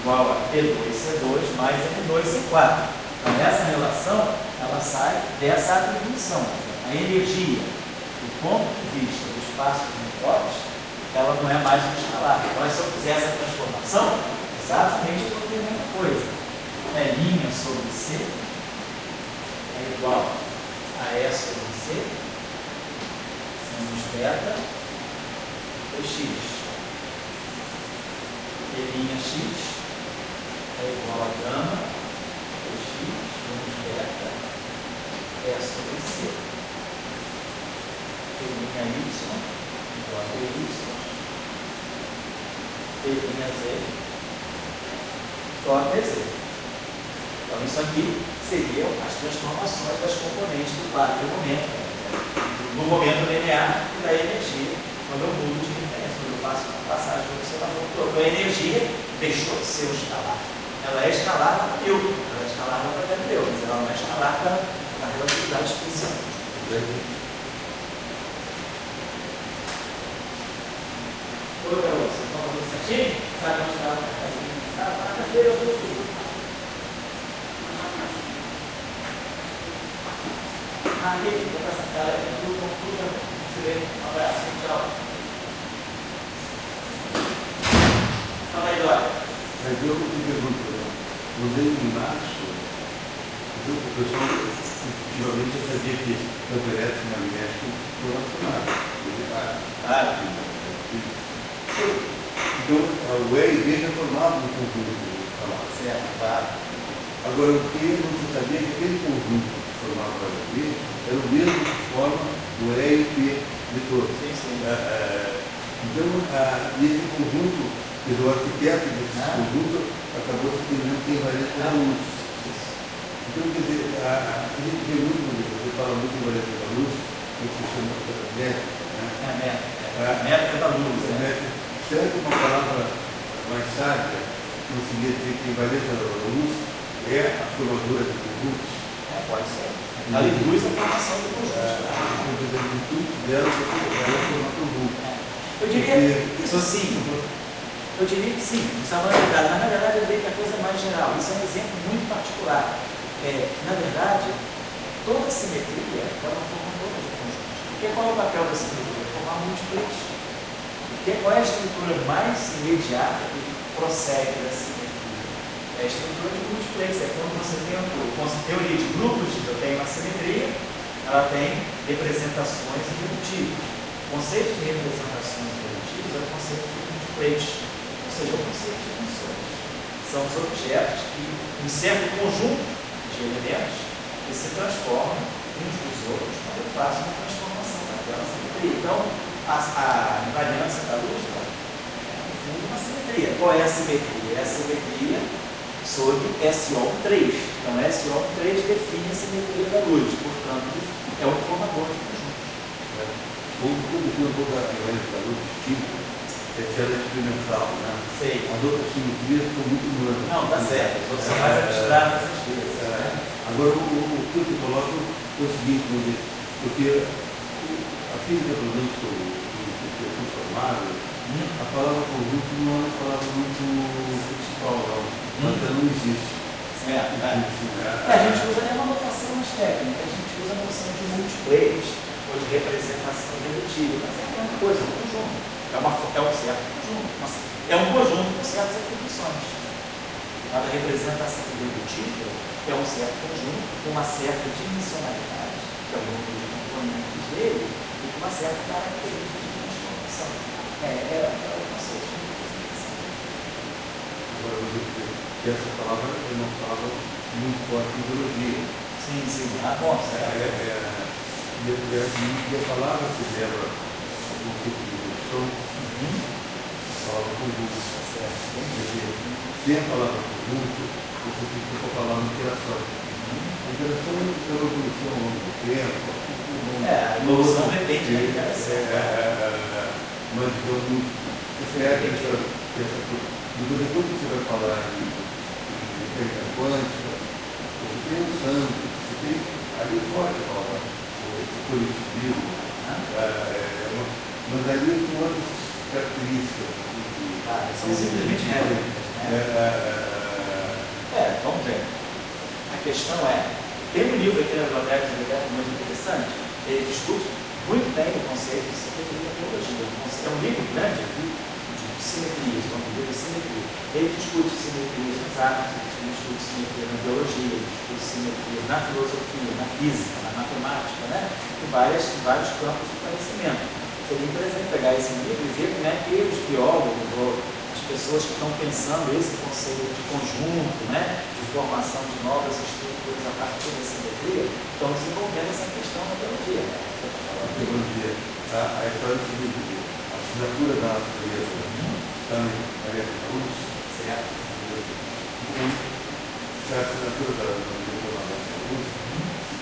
Speaker 1: igual a P2C2 mais M2C4. Então, essa relação, ela sai dessa atribuição. A energia, do ponto de vista do espaço de Minkowski, ela não é mais um escalar. Então, se eu fizer essa transformação, exatamente eu estou tendo a mesma coisa. Linha sobre C é igual a E sobre C menos beta por X. Linha X é igual a gama por X menos beta E sobre C. Linha Y igual a Y. Linha Z igual a PZ. Então, isso aqui seriam as transformações das componentes do quadro de momento, do momento linear e da energia, quando eu mudo de referência, quando eu faço uma passagem do observador. Então, a energia deixou de ser um escalar. Ela é escalar para Newton, ela é escalar para Galileu, mas ela não é escalar para a relatividade especial. Ô, garoto, você está fazendo certinho? Sabe onde está? Na quarta-feira eu vou tudo. Aí, vou passar a cara, tudo, você vê, um abraço, tchau. Fala aí, Dória.
Speaker 2: Mas eu te pergunto, no mês de março, o pessoal efetivamente já sabia que campo elétrico e magnético foram formados. Então, o E e B já formavam um conjunto.
Speaker 1: Certo, claro.
Speaker 2: Agora, o que não se sabia é que aquele conjunto que formava o A e B era o mesmo que forma o E e P de todos.
Speaker 1: Sim, sim.
Speaker 2: Então, esse conjunto, o arquiteto desse conjunto acabou se tornando quem varia da luz. Então, quer dizer, a gente vê muito, você fala muito em variação da luz, que se chama métrica, né?
Speaker 1: Métrica da luz, né?
Speaker 2: Será que uma palavra mais sábia conseguia dizer que variação da luz é a formadora de conjuntos?
Speaker 1: Pode ser. Ela induz a formação do conjunto.
Speaker 2: A virtude dela é formar conjunto.
Speaker 1: Eu diria isso sim. Eu diria que sim, isso é uma verdade, mas na verdade eu diria que a coisa é mais geral. Isso é um exemplo muito particular. Na verdade, toda simetria é uma formadora de conjuntos. Porque qual é o papel da simetria? Formar múltiplos. Qual é a estrutura mais imediata que prossegue da simetria? É a estrutura de múltiplex. É quando você tem a teoria de grupos, eu tenho uma simetria, ela tem representações irredutíveis. O conceito de representações irredutíveis é o conceito de múltiplex, ou seja, o conceito de funções. São os objetos que, um certo conjunto de elementos, que se transformam uns nos outros quando eu faço uma transformação daquela simetria. Então, a invariância da luz é, no fundo, uma simetria. Qual é a simetria? É a simetria sobre SO3. Então, SO3 define a simetria da luz, portanto, é o formador de conjuntos.
Speaker 2: Como um pouco a invariância da luz distinta, é que ela é experimental, né?
Speaker 1: Sei.
Speaker 2: As outras simetrias estão muito humanas.
Speaker 1: Não, tá certo. As outras são mais abstratas às vezes.
Speaker 2: Agora, o que eu te coloco é o seguinte, porque a física do lúcido que eu fui formado, a palavra conjunto não é uma palavra muito principal, não. Ela não existe.
Speaker 1: A gente usa uma notação mais técnica, a gente usa a noção de múltiplex ou de representação redutível, mas é a mesma coisa, um conjunto. É um certo conjunto. É um conjunto com certas atribuições. A representação redutível é um certo conjunto com uma certa dimensionalidade, que é o número de componentes dele, e com uma certa característica de transformação. É o conceito de representação.
Speaker 2: Agora, eu vou dizer que essa palavra é uma palavra muito forte em biologia.
Speaker 1: Sim, sim. Bom, certo.
Speaker 2: E a palavra que leva o conceito de evolução, a palavra conjunto. Quer dizer, se sem a palavra conjunto, você tem que colocar a palavra interação. A interação é uma evolução ao longo do tempo.
Speaker 1: A evolução depende da interação.
Speaker 2: Mas, digamos, você é depois que você vai falar em mecânica quântica, você tem um santo, você tem ali forte a palavra, o coletivismo, mas ali com outras características.
Speaker 1: São simplesmente réplicas, vamos ver. A questão tem um livro aqui na biblioteca muito interessante, ele discute muito bem o conceito de simetria e teologia. É um livro grande de simetrias, um livro de simetria. Ele discute simetrias nas artes, ele discute simetria na biologia, ele discute simetria na filosofia, na física, na matemática, em vários campos de conhecimento. Seria interessante pegar esse livro e ver como é que os biólogos ou as pessoas que estão pensando esse conceito de conjunto, de formação de novas estruturas a partir da simetria, estão desenvolvendo essa questão na biologia.
Speaker 2: Biologia, a história de simetria, a assinatura da natureza, também a luz, certo? A assinatura da luz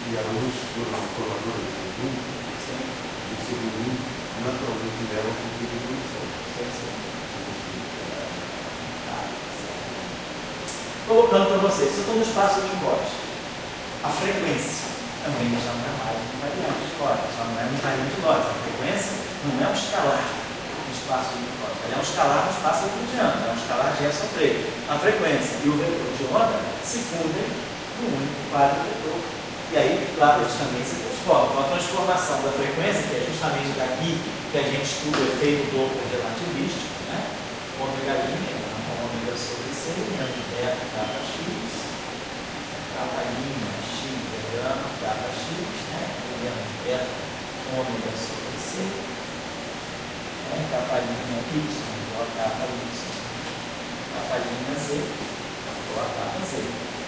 Speaker 2: e a luz formadora do conjunto, e o segundo naturalmente leva a um tipo de evolução.
Speaker 1: Colocando para vocês, se eu estou no espaço de voz, a frequência também já não é mais um invariante de voz, já não é um invariante de voz. A frequência não é um escalar no espaço de voz, ela é um escalar no espaço euclidiano, é um escalar de S sobre E. A frequência e o vetor de onda se fundem num único quadro vetor. E aí, claro, eles também se transformam. Então, a transformação da frequência, que é justamente daqui que a gente estuda o efeito Doppler relativístico, ômega linha, ômega sobre C, beta, kappa x, kappa linha, x, grama, kappa x, beta, ômega sobre C, kappa linha y, igual a kappa y, kappa linha z, igual a kappa z.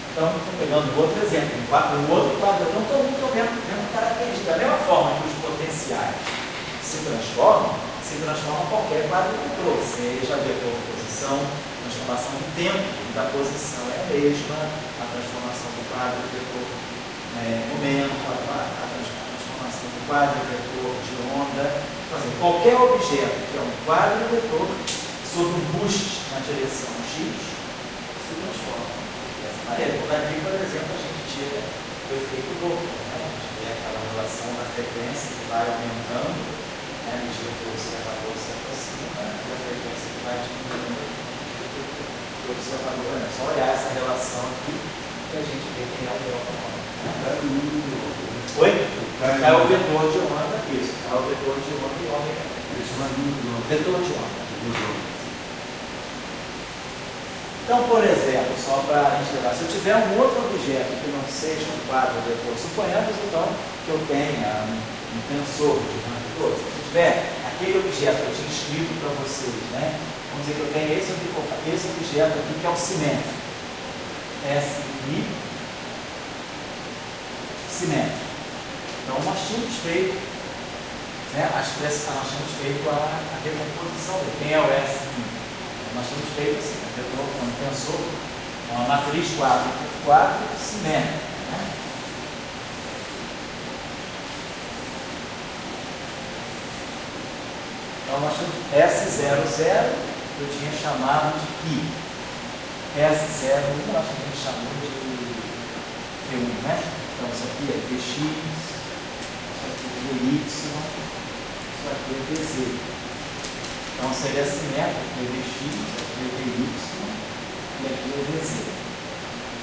Speaker 1: Então, estou pegando um outro exemplo, um outro quadro. Então, todo mundo tem a mesma característica. Da mesma forma que os potenciais se transformam qualquer quadro vetor, seja vetor posição, transformação do tempo da posição é a mesma, a transformação do quadro vetor momento, a transformação do quadro vetor de onda. Então, assim, qualquer objeto que é um quadro vetor sob um boost na direção x se transforma. Daqui, por exemplo, a gente tira o efeito Doppler, a gente vê aquela relação da frequência que vai aumentando, à medida que o observador se aproxima, e a frequência que vai diminuindo o observador. É só olhar essa relação aqui que a gente vê que é o delta onda. Oi? É o vetor de onda, isso. É o vetor de onda e ômega. Vetor de onda. Então, por exemplo, só para a gente levar, se eu tiver um outro objeto que não seja um quadro vetor, suponhamos então que eu tenha um tensor de um vetor, se eu tiver aquele objeto que eu tinha escrito para vocês, vamos dizer que eu tenho esse objeto aqui que é o simétrico, SI simétrico. Então, nós tínhamos feito a decomposição dele. Quem é o SI? Nós temos feito assim, quando pensou uma matriz 4 por 4 simétrica. Então nós temos S00, eu tinha chamado de π. S01 nós tínhamos chamado de P1, Então isso aqui é Px, isso aqui é Vy, isso aqui é Vz. Então seria simétrico, aqui é Vx, aqui é Vy e aqui é Vz.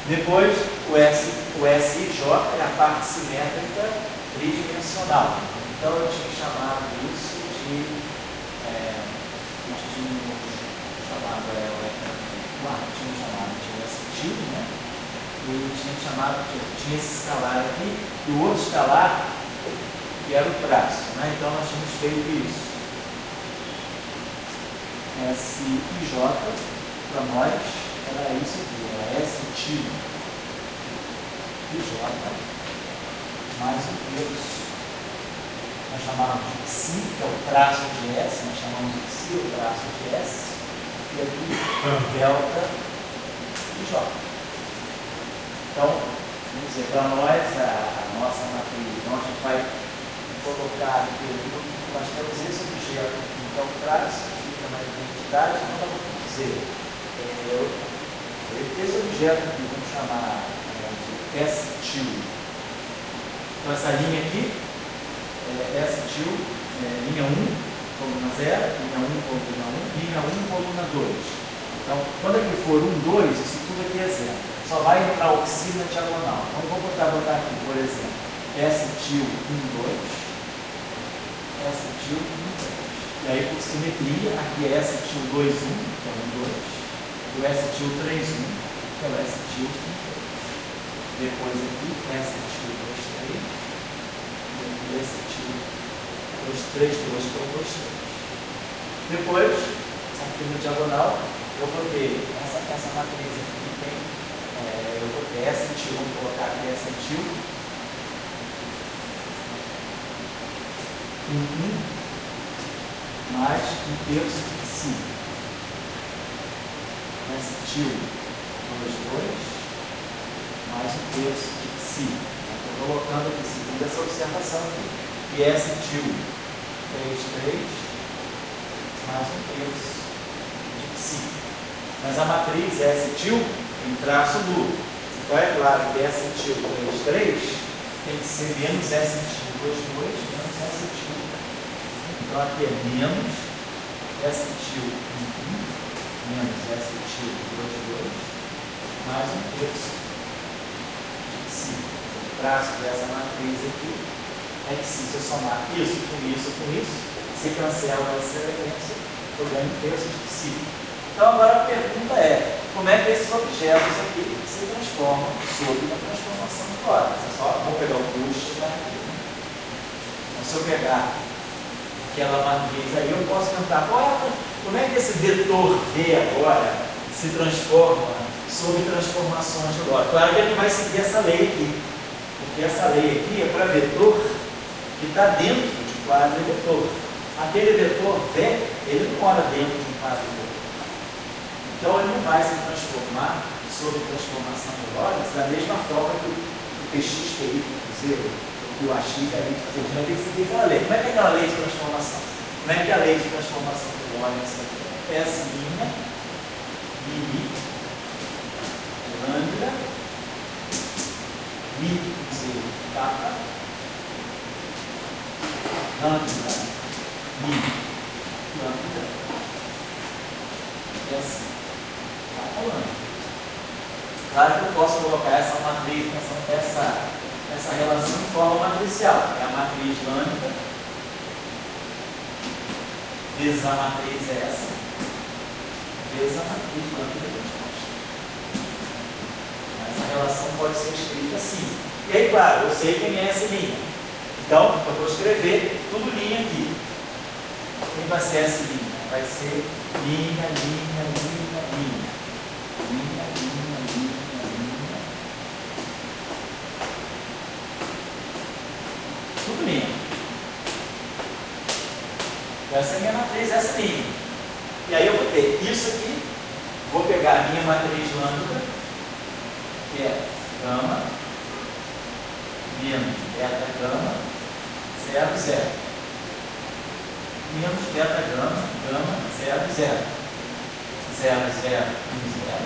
Speaker 1: Depois, o SIJ é a parte simétrica tridimensional. Então eu tinha chamado isso de. Nós tínhamos chamado de ST, e tinha esse escalar aqui, e o outro escalar que era o traço. Então nós tínhamos feito isso. SIJ, para nós, era isso aqui, era ST IJ, mais o terço. Nós chamamos de Xi, que é o traço de S, nós chamamos de Xi, o traço de S, e aqui delta de J. Então, vamos dizer, para nós, a nossa matriz, então a gente vai colocar aqui, nós temos esse objeto aqui, então traz, fica na identidade, então vamos dizer, esse objeto aqui, vamos chamar de S2. Então essa linha aqui, S2, linha 1, coluna 0, linha 1, coluna 1, linha 1, coluna 2. Então, quando aqui for 1, 2, isso tudo aqui é 0. Só vai entrar oxi na diagonal. Então, vou botar aqui, por exemplo, S2, 1, 2. S2, 1, 2. E aí, por simetria, aqui é S2, 2, 1, que é 1, 2. E o S2, 3, 1, que é o S2, 1, 2. Depois aqui, S2, 2, 3. E S2, 2, 3, 2, que é o 2, 3. Depois, aqui no diagonal, eu vou ter essa matriz aqui que tem, eu vou ter S1, vou colocar aqui S1, 1 mais 1 terço de si. S1, 2, 2 mais 1 terço de si. Estou colocando aqui, segundo essa observação aqui. E S1, 3, 3 mais 1 terço de si. Mas a matriz S1 tem traço duplo. Então é claro que S1, 3, 3 tem que ser menos S1, 2, 2 menos S1. Então aqui é menos S1, 1, menos S1, 2, 2 mais 1 terço de si. O traço dessa matriz aqui é que se eu somar isso com isso com isso, se cancela essa elementos, eu ganho 1 terço de si. Então agora a pergunta é, como é que esses objetos aqui se transformam sob a transformação de Lorentz? É só, vou pegar o custo e vai aqui. Então, se eu pegar aquela matriz aí, eu posso perguntar, como é que esse vetor V agora se transforma sob transformações de Lorentz? Claro que ele não vai seguir essa lei aqui, porque essa lei aqui é para vetor que está dentro de quadro vetor. Aquele vetor V, ele não mora dentro de um quadro vetor. Então ele não vai se transformar sob transformação de Lorentz da mesma forma que o PX, que é Y, que o AX, que é Y, que vai ter que seguir aquela lei. Como é que é aquela lei de transformação? Como é que é a lei de transformação de Lorentz aqui? Essa linha, mi, lambda, mi, kappa, lambda, mi, lambda, é assim. Claro que eu posso colocar essa matriz, essa relação de forma matricial. É a matriz lambda vezes a matriz essa vezes a matriz lambda transposta. Essa relação pode ser escrita assim. E aí, claro, eu sei quem é essa linha. Então, eu vou escrever tudo linha aqui. Quem vai ser essa linha? Vai ser linha, linha, linha, linha. Linha, linha, linha, linha. Tudo linha. Essa é a minha matriz, essa linha. E aí eu vou ter isso aqui. Vou pegar a minha matriz lambda, que é gama, menos beta gama, 0, 0. Menos beta gama, gama, 0, 0. 0, 0, 1, 0.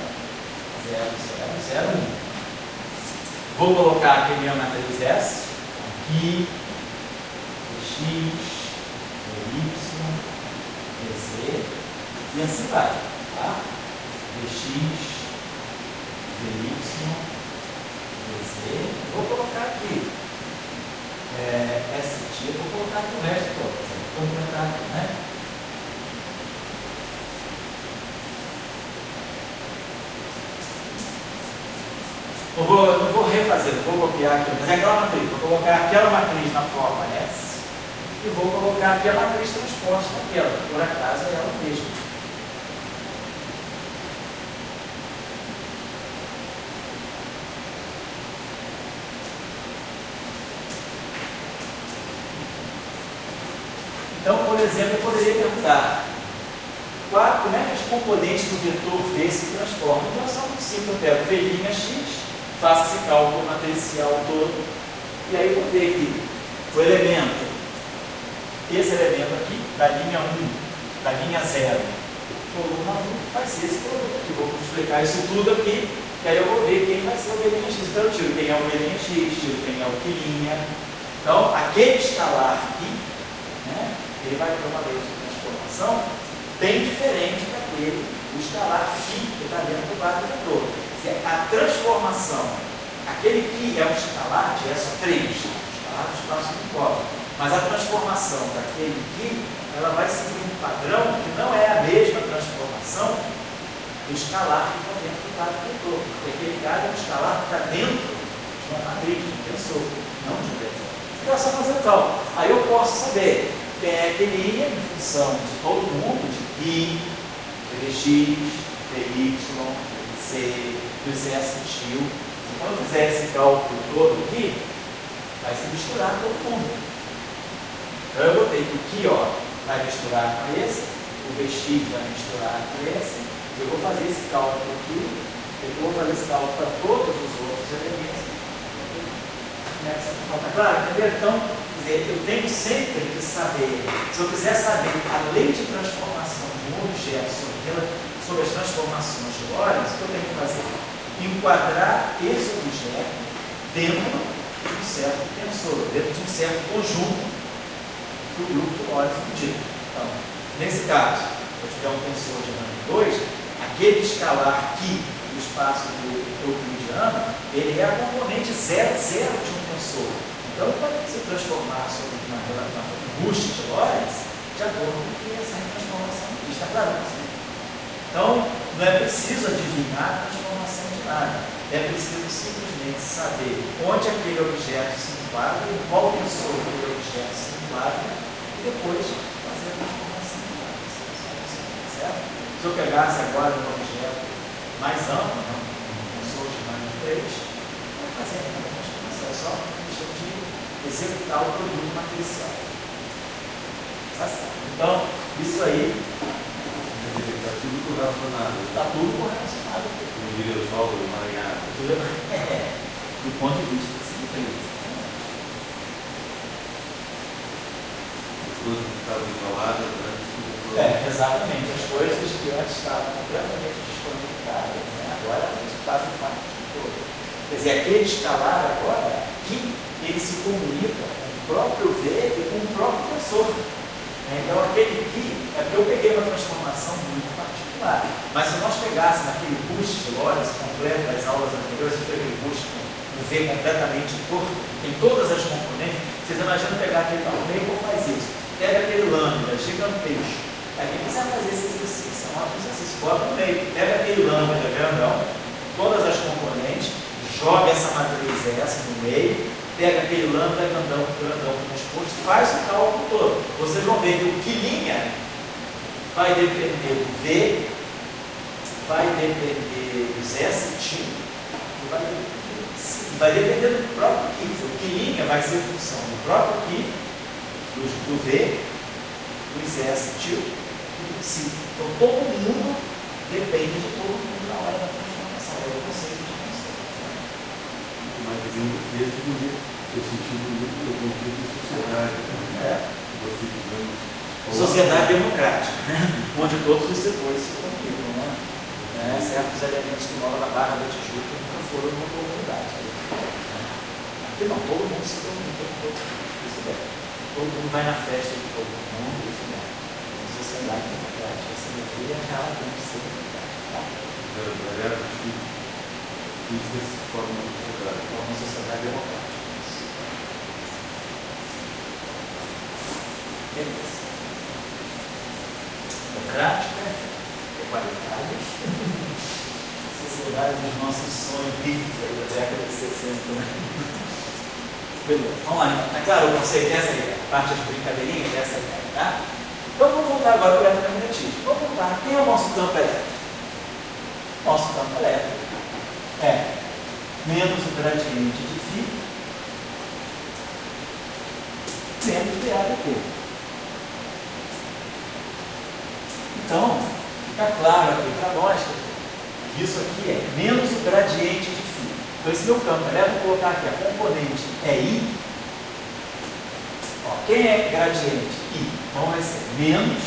Speaker 1: 0, 0, 0, 1. Vou colocar aqui a minha matriz S. Aqui, X, Y, Z, e assim vai. Tá? Dx, dy, dz. Vou colocar aqui ST, vou colocar aqui o resto todo. Completar aqui, né? Não vou refazer, vou copiar aqui, mas é aquela matriz. Vou colocar aquela matriz na forma S e vou colocar aqui a matriz transposta naquela, por acaso é ela mesma. Então, por exemplo, eu poderia perguntar como é que os componentes do vetor V se transformam? Então é só muito simples, eu pego V' x, faço esse cálculo matricial todo, e aí eu vou ver que o elemento, esse elemento aqui, da linha 1, da linha 0, coluna 1, vai ser esse produto aqui. Vou explicar isso tudo aqui, e aí eu vou ver quem vai ser o V' x. Então eu tiro quem é o V' x, tiro quem é o quilinha. Então, aquele escalar aqui, né, ele vai ter uma lei de transformação bem diferente daquele, o escalar φ que está dentro do quadro vetor. A transformação, aquele que é um escalar de S3, escalar do espaço uniforme, mas a transformação daquele que, ela vai seguir um padrão que não é a mesma transformação do escalar que está dentro do quadro vetor, porque aquele cara é um escalar que está dentro de uma matriz, de um tensor, não de um vetor. Então é só fazer o cálculo. Aí eu posso saber quem é que ele ia em função de todo mundo, de π, Vx, Vy, Vc, Vs tio. Quando eu fizer esse cálculo todo aqui, vai se misturar todo mundo. Então eu botei que o Q, vai misturar com esse, o Vx vai misturar com esse, eu vou fazer esse cálculo aqui, eu vou fazer esse cálculo para todos os outros elementos. Está claro? Entendeu? Então, eu tenho sempre que saber, se eu quiser saber a lei de transformação de um objeto sobre as transformações de Lorentz, o que eu tenho que fazer? Enquadrar esse objeto dentro de um certo tensor, dentro de um certo conjunto do grupo de Lorentz medido. Então, nesse caso, se eu tiver um tensor de rango 2, aquele escalar aqui do espaço euclidiano, ele é a componente 0, 0 de um tensor. Então, ele vai se transformar sobre uma bucha de Lorentz de acordo com o que essa transformação está claro. Então, não é preciso adivinhar a transformação de nada. É preciso simplesmente saber onde aquele objeto se enquadra, em qual tensor aquele objeto se enquadra, e depois fazer a transformação de nada. Certo? Se eu pegasse agora um objeto mais amplo, um tensor de rango 3, não vai fazer nenhuma transformação, é só questão de executar o produto matricial. Tá certo? Então, isso aí
Speaker 2: está tudo correlacionado.
Speaker 1: está tudo correlacionado.
Speaker 2: Como diria o sol, o Maranhão.
Speaker 1: Do ponto de vista da simplesmente.
Speaker 2: As coisas que estavam isoladas antes.
Speaker 1: Exatamente. As coisas que antes estavam completamente desconectadas, né? Agora elas fazem parte de todo. Quer dizer, aquele escalar agora, que ele se comunica com o próprio V e com o próprio tensor. Então, aquele que é porque eu peguei uma transformação muito particular. Mas se nós pegássemos aquele boost de Lorentz completo das aulas anteriores, eu peguei o boost com o V completamente torto, em todas as componentes, vocês imaginam pegar aquele meio ou faz isso? Pega aquele lambda gigantesco. Aí quem quiser fazer esse exercício, é um ótimo exercício, bota no meio. Pega aquele lambda grandão, todas as componentes, joga essa matriz S no meio, pega aquele lambda grandão transposto, faz o cálculo todo. Vocês vão ver que o quilinha vai depender do V, vai depender dos S, tio, vai depender do próprio Ki. O quilinha vai ser função do próprio Ki, do V, dos S, tio e do Psi. Então todo mundo depende de todo mundo na hora da transformação. É o conceito de transformação.
Speaker 2: Mas esse podia ter sentido muito do conceito de sociedade. Você, digamos,
Speaker 1: sociedade democrática, onde todos os setores se comunicam, certos elementos que moram na Barra da Tijuca nunca foram uma comunidade. Aqui não, todo mundo se comunica com todo mundo, isso é. Todo mundo vai na festa de todo mundo, isso é. Sociedade democrática, essa energia é realmente ser democrática.
Speaker 2: Isso se forma
Speaker 1: uma sociedade democrática. Beleza. Democrática, qualidade, sociedade dos nossos sonhos vivos aí da década de 60, né? Beleza, vamos lá, então. Tá claro o conceito dessa aí, a parte das brincadeirinhas dessa ideia, tá? Então vamos voltar agora para o eletromagnetismo. Vamos voltar. Quem é o nosso campo elétrico? Nosso campo elétrico é menos o gradiente de φ menos dAdt. Então, Fica claro aqui para nós que isso aqui é menos o gradiente de φ. Então esse meu campo, aliás, vou colocar aqui, a componente é I. Ó, quem é gradiente? I. Então vai ser menos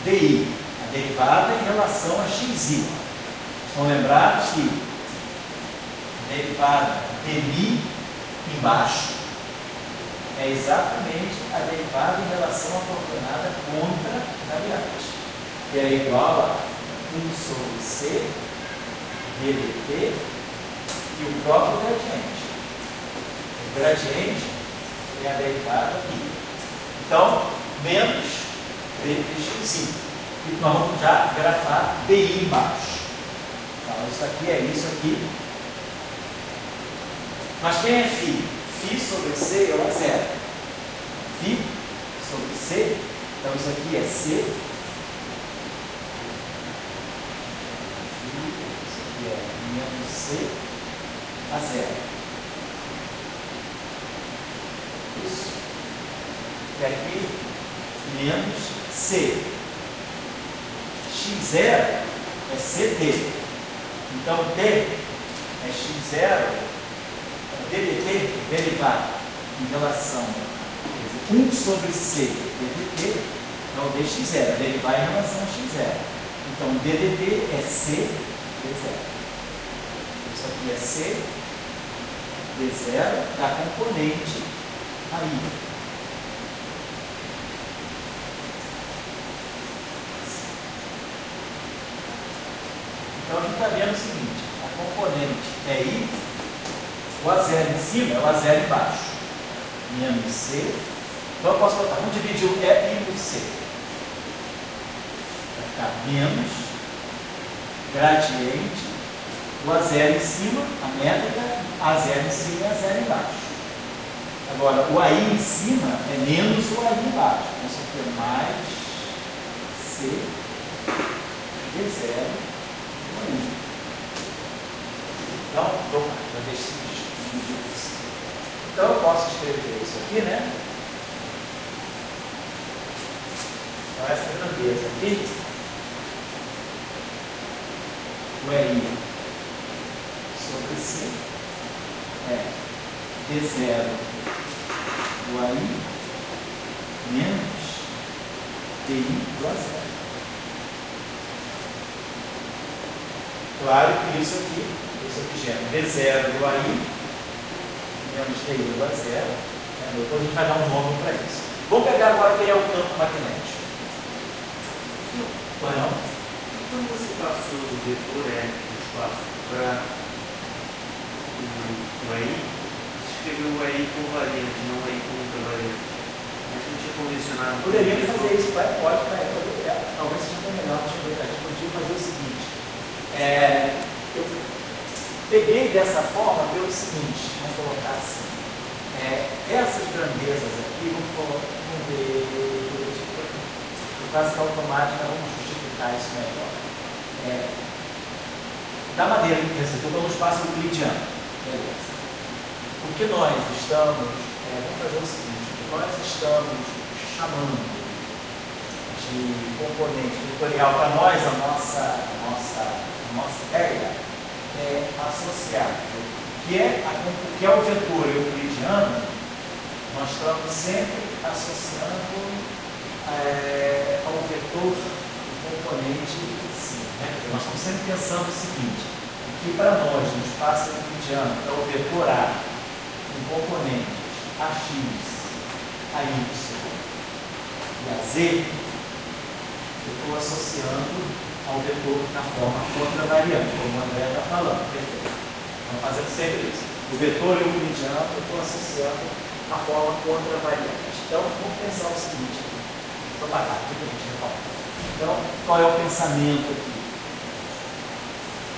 Speaker 1: DI, a derivada em relação a XI. Estão lembrados que a derivada dmi embaixo é exatamente a derivada em relação à coordenada contra variante, que é igual a 1 sobre C ddt e o próprio gradiente. O gradiente é a derivada I. Então, menos dxi. E nós vamos já grafar DI embaixo. Então, isso aqui é isso aqui. Mas quem é φ? Φ sobre C é a zero. Φ sobre C, então isso aqui é C. Isso aqui é menos C a zero. Isso. E aqui, menos C. X0 é CD. Então, D é X0. DDT derivado em relação a 1 sobre C DDT é o dx0, derivar em relação a x0. Então, DDT é C D0. Isso aqui é C D0 da componente aí. Então, a gente está vendo o seguinte, a componente é I, o A0 em cima é o A0 embaixo, menos C. Então eu posso botar, vamos dividir o E por C. Vai ficar menos gradiente, o A0 em cima, a métrica, A0 em cima e A0 embaixo. Agora, o AI em cima é menos o AI embaixo. Então isso aqui é mais C D0 do AI. Então, já deixei. Então eu posso escrever isso aqui, né? Então essa grandeza aqui, o EI sobre C é D0 do AI menos DI do A0. Claro que isso aqui gera D0 do AI menos DI do A0. Depois a gente vai dar um nome para isso. Vamos pegar agora que é o campo magnético. Não?
Speaker 3: Quando você passou do vetor E no espaço para o AI, você escreveu o AI covariante, não o AI contravariante. Mas não tinha convencionado.
Speaker 1: Poderíamos fazer isso, pode, talvez seja melhor. Deixa eu ver, a gente podia fazer o seguinte. Eu peguei dessa forma pelo seguinte, vamos colocar assim. Essas grandezas aqui, vamos ver, no caso que é automática, vamos justificar isso melhor. Da maneira que eu estou no espaço euclidiano. Beleza. O que nós estamos, vamos fazer o seguinte, o que nós estamos chamando de componente vetorial para nós, a nossa ideia é associar que é o vetor euclidiano. Nós estamos sempre associando ao vetor do componente sim, né? Nós estamos sempre pensando o seguinte, que para nós no espaço euclidiano é o vetor A com componentes AX, AY e AZ, eu estou associando ao vetor na forma contravariante, como o André está falando. Perfeito. Estamos fazendo sempre isso. O vetor euclidiano eu estou associando à forma contravariante. Então, vamos pensar o seguinte aqui. Vou parar aqui para a gente reparar. Então, qual é o pensamento aqui?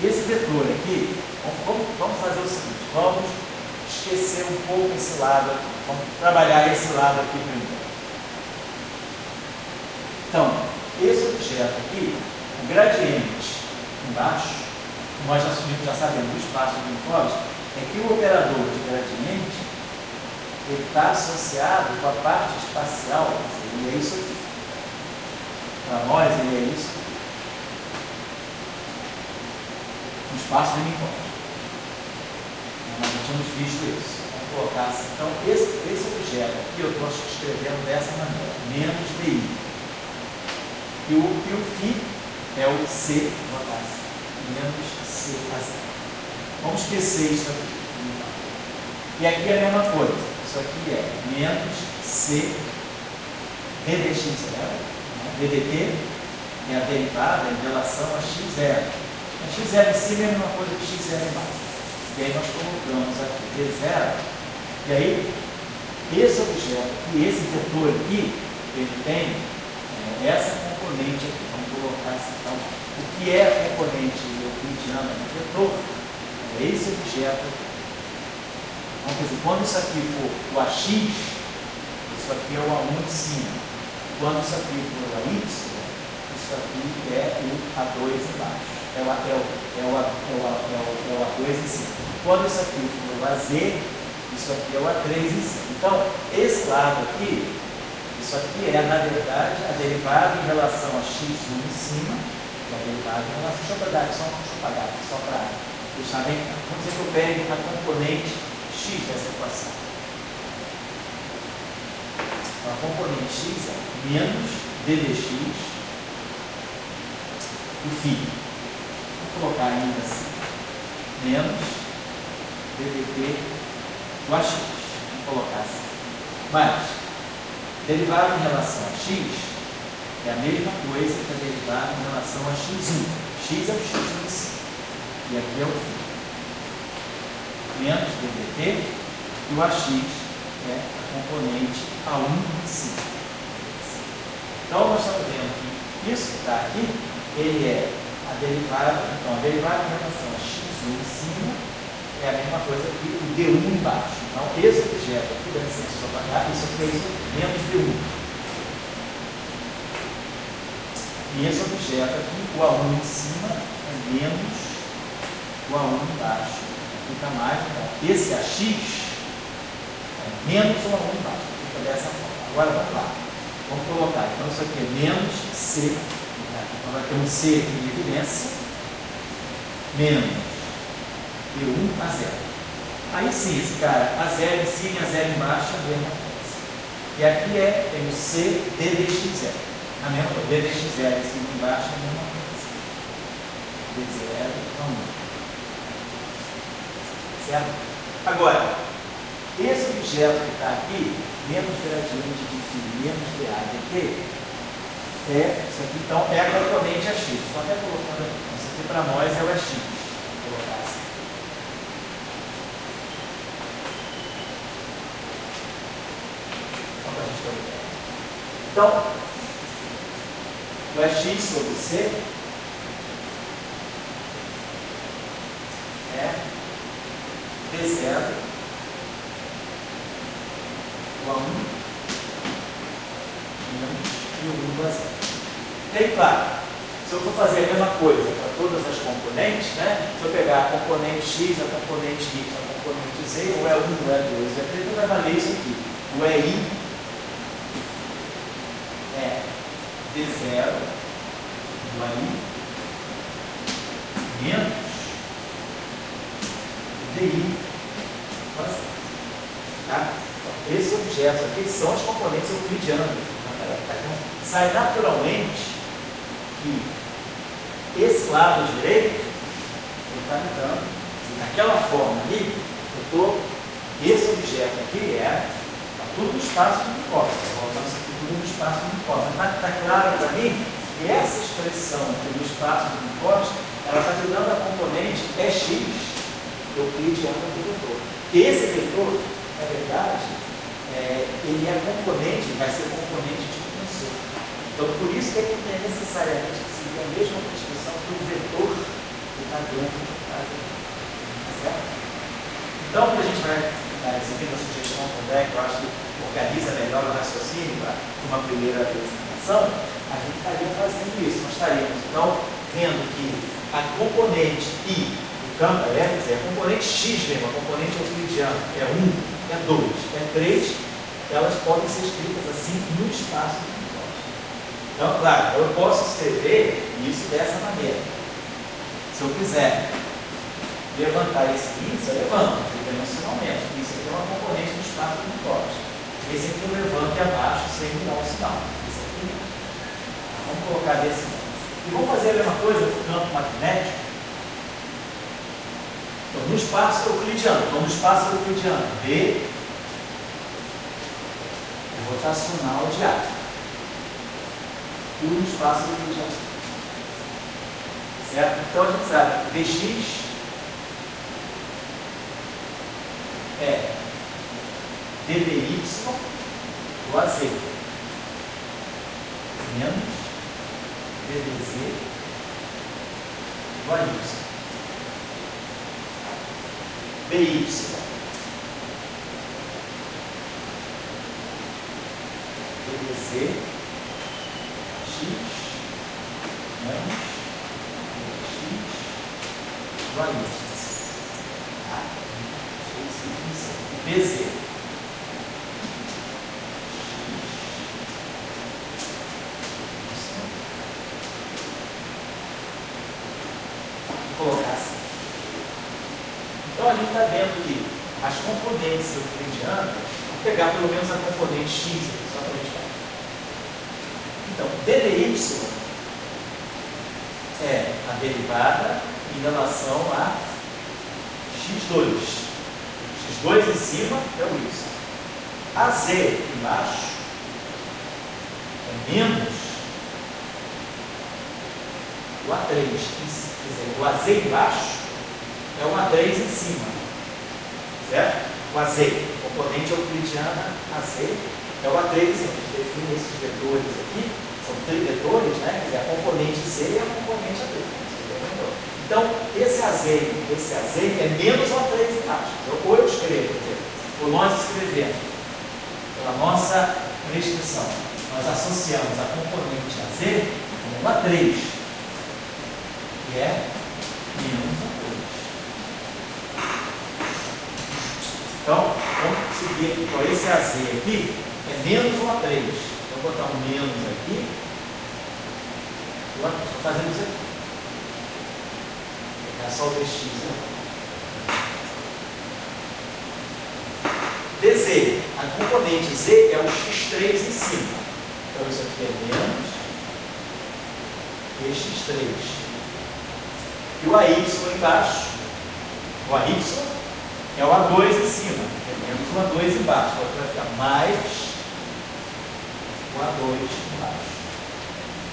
Speaker 1: Esse vetor aqui, vamos fazer o seguinte, vamos esquecer um pouco esse lado aqui. Vamos trabalhar esse lado aqui primeiro. Então, esse objeto aqui, o gradiente embaixo, nós já sabemos do espaço do Minkowski, é que o operador de gradiente ele está associado com a parte espacial, ele é isso aqui. Para nós, ele é isso aqui. espaço unicórnio. Nós não tínhamos visto isso. Vamos colocar assim. Então, esse objeto aqui eu estou escrevendo dessa maneira, menos DI. E o φ é o C, vou botar assim, menos C a zero. Vamos esquecer isso aqui. E aqui é a mesma coisa. Isso aqui é menos C ddt zero. ddt é a derivada em relação a x0. A x0 em cima é a mesma coisa que x0 embaixo. E aí nós colocamos aqui d0. E aí, esse objeto aqui, esse vetor aqui, ele tem essa componente aqui. Vamos colocar assim. Então, o que é a componente euclidiana do vetor? É esse objeto aqui. Então, quer dizer, quando isso aqui for o AX, isso aqui é o A1 em cima. Quando isso aqui for o AY, isso aqui é o A2 embaixo. É o A2 em cima. Quando isso aqui for o AZ, isso aqui é o A3 em cima. Então, esse lado aqui, isso aqui é, na verdade, a derivada em relação a x1 em cima, que é a derivada em relação... Deixa eu apagar aqui, só para deixar bem claro. Vamos dizer que eu pegue a componente x dessa equação. Então, a componente x é menos ddx do φ. Vou colocar ainda assim. Menos ddt do AX. Vou colocar assim. Mas, derivada em relação a x é a mesma coisa que a derivada em relação a x1. X é o x1 em cima. E aqui é o φ. Menos ddt e o AX é a componente A1 em cima. Então, nós estamos vendo que isso que está aqui, ele é a derivada, então, a derivada em relação a x1 em cima é a mesma coisa que o d1 embaixo. Então, esse objeto aqui, dá licença para apagar, isso aqui é isso menos d1. E esse objeto aqui, o A1 em cima, é menos o A1 embaixo. Fica mais, então, esse AX é menos o A1 embaixo. Fica dessa forma. Agora, vamos lá. Vamos colocar. Então, isso aqui é menos C. Então, vai ter um C aqui de evidência. Menos D1 a 0. Aí sim, esse cara, a 0 em cima e a 0 embaixo é a mesma coisa. E aqui tem o C ddx0. A mesma coisa. ddx0 em cima e embaixo é a mesma coisa. D0 a 1. Certo? Agora, esse objeto que está aqui, menos gradiente de φ, menos dA dt, isso aqui então é a componente AX. Estou até colocando aqui. Isso aqui para nós é o AX. Vou colocar assim. Só para a gente ter uma ideia. Então, o AX sobre C é D0, o A1, e o 1 a 0. Bem claro, se eu for fazer a mesma coisa para todas as componentes, né? Se eu pegar a componente x, a componente y, a componente z, o E1, o E2, o E3, vai valer isso aqui. O EI é D0, o EI, menos DI, tá? Esses objetos aqui são os componentes euclidianos. Sai naturalmente que esse lado direito ele está me dando, naquela forma ali, esse objeto aqui está tudo no espaço de Minkowski. Voltando isso aqui tudo no espaço de Minkowski. Mas está claro para mim que essa expressão aqui no espaço de Minkowski, ela está me dando a componente EX euclidiano do vetor. Porque esse vetor, na verdade, ele é componente, vai ser componente de um tensor. Então, por isso que ele tem necessariamente que seguir a mesma descrição que o vetor que está dentro do caso. Tá certo? Então, a gente vai seguir a sugestão do Beck, eu acho que organiza melhor o raciocínio para uma primeira apresentação, a gente estaria fazendo isso. Nós estaríamos, então, vendo que a componente I campo quer dizer, a componente x mesmo, a componente euclidiana, é 1, é 2, é 3, elas podem ser escritas assim no espaço de Minkowski. Então, claro, eu posso escrever isso dessa maneira. Se eu quiser levantar esse índice, eu levanto, tridimensionalmente. Isso aqui é uma componente do espaço do corte. Esse aqui eu levanto e abaixo sem virar o sinal. Esse aqui, vamos colocar desse modo. E vamos fazer a mesma coisa com o campo magnético. Então, no espaço euclidiano, B, rotacional de A. Tudo no espaço euclidiano. Certo? Então, a gente sabe que dx é ddy do AZ menos dDz do AY. BY dDz x menos dx do AY. BZ colocar assim. Então a gente está vendo que as componentes euclidianas, vou pegar pelo menos a componente x aqui, só para a gente ver. Então, ddy é a derivada em relação a x2. x2 em cima é o y. AZ embaixo é menos o A3. Quer dizer, o AZ embaixo é o A3 em cima. Certo? O AZ, componente euclidiana AZ, é o A3 em cima. A gente define esses vetores aqui, são trivetores, né? Quer dizer, a componente Z e a componente A3. Então, esse AZ é menos o A3 embaixo. Então, ou eu escrevo, ou nós escrevemos, pela nossa prescrição, nós associamos a componente AZ com o A3, que é menos A3. Então, vamos seguir aqui. Então, esse AZ aqui é menos o A3. Então, vou botar um menos aqui. Estou fazendo isso aqui. É só o dx, né? dz, a componente z é o x3 em cima. Então isso aqui é menos dx3. E o ay embaixo, o ay é o A2 em cima, é menos o A2 embaixo. Então vai ficar mais o A2 embaixo.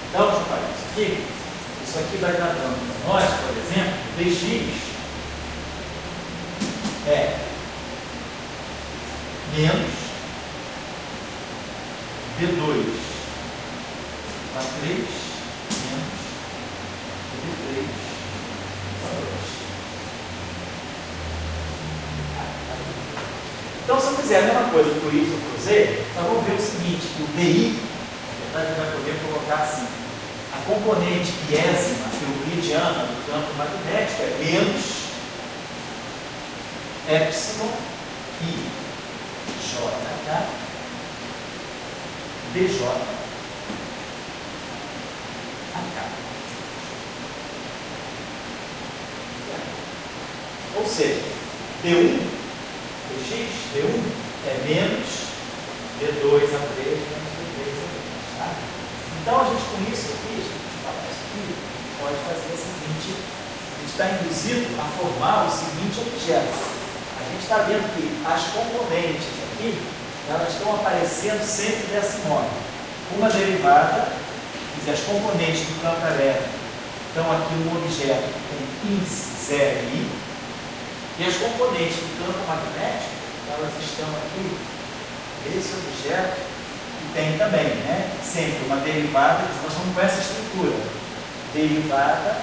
Speaker 1: Então, deixa eu falar isso aqui. Isso aqui vai dar dando para nós, por exemplo, dx é menos D2 A3 menos D3 A2. Então, se eu fizer a mesma coisa para o y e para o z, nós vamos ver o seguinte, que o DI, na verdade, a gente vai poder colocar assim. A componente iésima euclidiana do campo magnético é menos epsilon i j dj ak. Ou seja, D1, dx, D1 é menos D2 A3 menos D3 A3. Tá? Então, a gente com isso aqui, pode fazer o seguinte, a gente está induzido a formar o seguinte objeto. A gente está vendo que as componentes aqui, elas estão aparecendo sempre desse modo. Uma derivada, quer dizer, as componentes do campo elétrico estão aqui no objeto que tem índice 0i, e as componentes do campo magnético, elas estão aqui nesse objeto, que tem também, né? Sempre uma derivada, nós estamos com essa estrutura. Derivada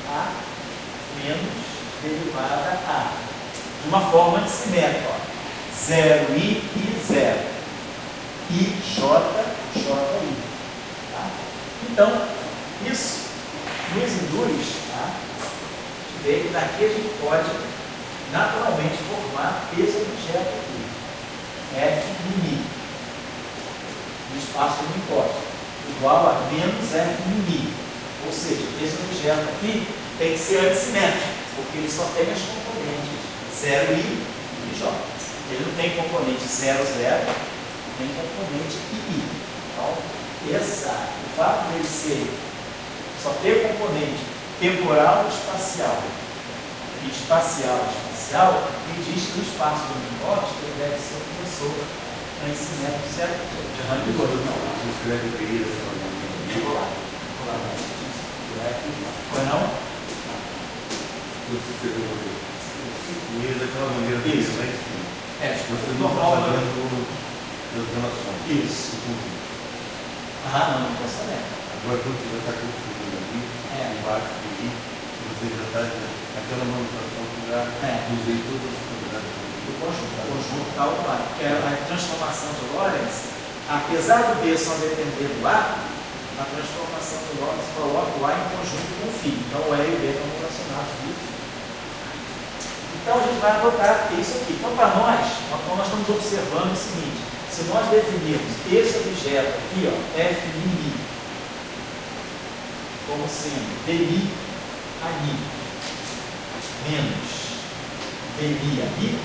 Speaker 1: A menos derivada A. De uma forma assimétrica. 0i e 0. I, J, J, I. Tá? Então, isso nos induz a ver que daqui a gente pode naturalmente formar esse objeto aqui. F min I. No espaço unipótico. Igual a menos F min I. Ou seja, esse objeto aqui tem que ser antissimétrico. porque ele só tem as componentes 0, I e J. Ele não tem componente 0, 0, tem componente I. Então, o fato dele ser só ter componente temporal e espacial, me diz que o espaço do unipótico ele deve ser um tensor para ensinar o certo.
Speaker 2: Se escreve PI,
Speaker 1: Foi não?
Speaker 2: você escreveu o daquela maneira que
Speaker 1: Isso.
Speaker 2: você não está
Speaker 1: normal.
Speaker 2: sabendo das relações.
Speaker 1: Isso. Não estou sabendo.
Speaker 2: Agora, quando você já está confundindo ali, embaixo do I, você já está aquela manutenção que já usei todas as propriedades
Speaker 1: Do conjunto tal, porque a transformação de Lorentz, apesar do B só depender do A, a transformação de Lorentz coloca o A em conjunto com o φ. Então o E e o B estão relacionados com o φ. Então a gente vai anotar isso aqui. Então para nós estamos observando o seguinte: se nós definirmos esse objeto aqui, F'I, como sendo DI a I menos DI a I,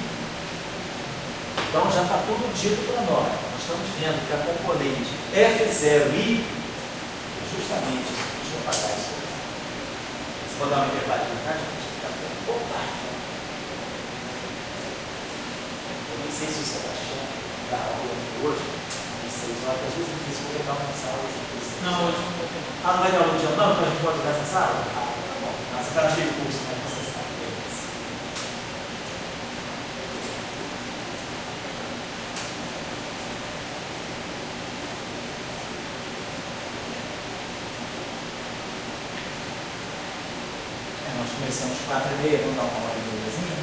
Speaker 1: então já está tudo dito para nós. Nós estamos vendo que a componente F0I é justamente isso. Deixa eu apagar isso aqui. Vou dar uma intervalinha, tá, gente? Opa! Eu nem sei se o Sebastião dá aula hoje, às 6 horas, às vezes é difícil, vou pegar uma sala.
Speaker 3: Não, hoje não vou ter.
Speaker 1: Não vai dar aula de não? Então a gente pode jogar essa sala? Tá bom. Você está cheio de curso, né? Você sabe. Beleza. Nós começamos 4h30, vamos dar uma hora de mesinha.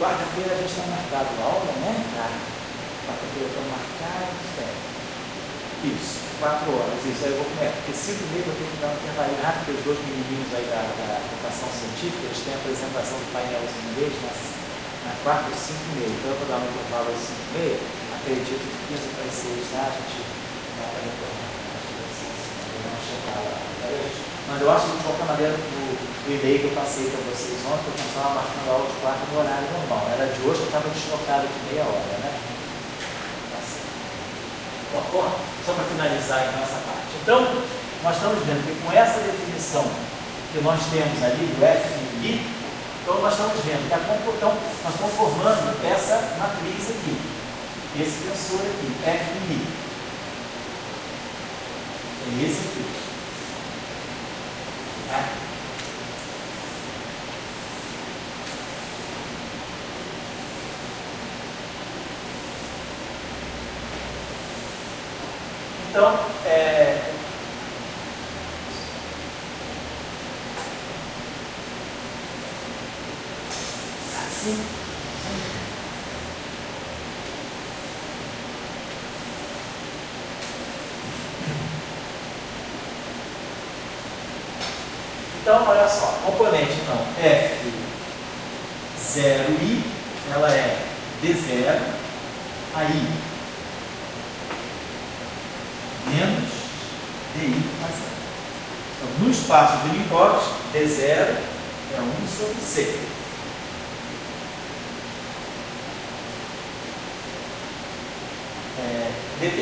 Speaker 1: Quarta-feira a gente está marcado a aula, né? Quarta-feira eu estou marcado, isso, 4 horas, isso aí eu vou comer, porque 5h30 eu tenho que dar um intervalinho rápido, porque os dois menininhos aí da educação científica, eles têm a apresentação do painelzinho deles na quarta às 5h30, então eu vou dar um intervalo às 5h30, acredito que 15 para as 6, tá? A gente dá para retornar, mas eu acho que de qualquer maneira o e-mail que eu passei para vocês ontem, eu estava marcando a aula de quarta no horário normal, era de hoje, eu estava deslocado de meia hora, né? Só para finalizar então essa parte. Então, nós estamos vendo que com essa definição que nós temos ali do FI, então nós estamos vendo que então, nós estamos formando essa matriz aqui, esse tensor aqui, FI. É esse aqui. Tá? Então, assim. Então, olha só, componente então, F0I, ela é D0 a I menos DI a 0. Então, no espaço do Hilbert, D0 é 1 sobre C. DT.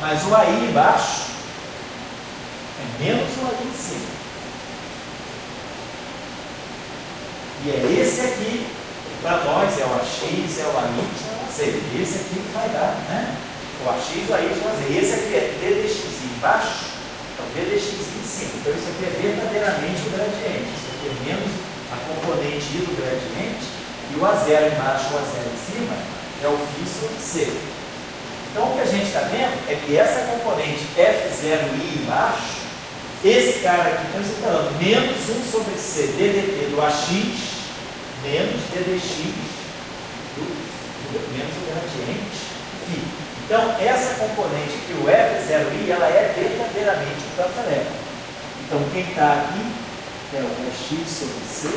Speaker 1: Mas o AI embaixo é menos o AI em cima. E é esse aqui, para nós, é o AX, é o AY, é o AZ. Esse aqui que vai dar, né? O AX, o AY, o AZ. Esse aqui é DDX embaixo, então DDX em cima. Então isso aqui é verdadeiramente o gradiente. Isso aqui é menos a componente I do gradiente, e o A0 embaixo, o A0 em cima, é o φ sobre C. Então o que a gente está vendo é que essa componente F0I embaixo, esse cara aqui, então você está dando menos 1 sobre C DDT do AX, menos DDX menos o gradiente φ. Então essa componente aqui, o F0I, ela é verdadeiramente o campo-elétrico. Então quem está aqui é o X sobre C,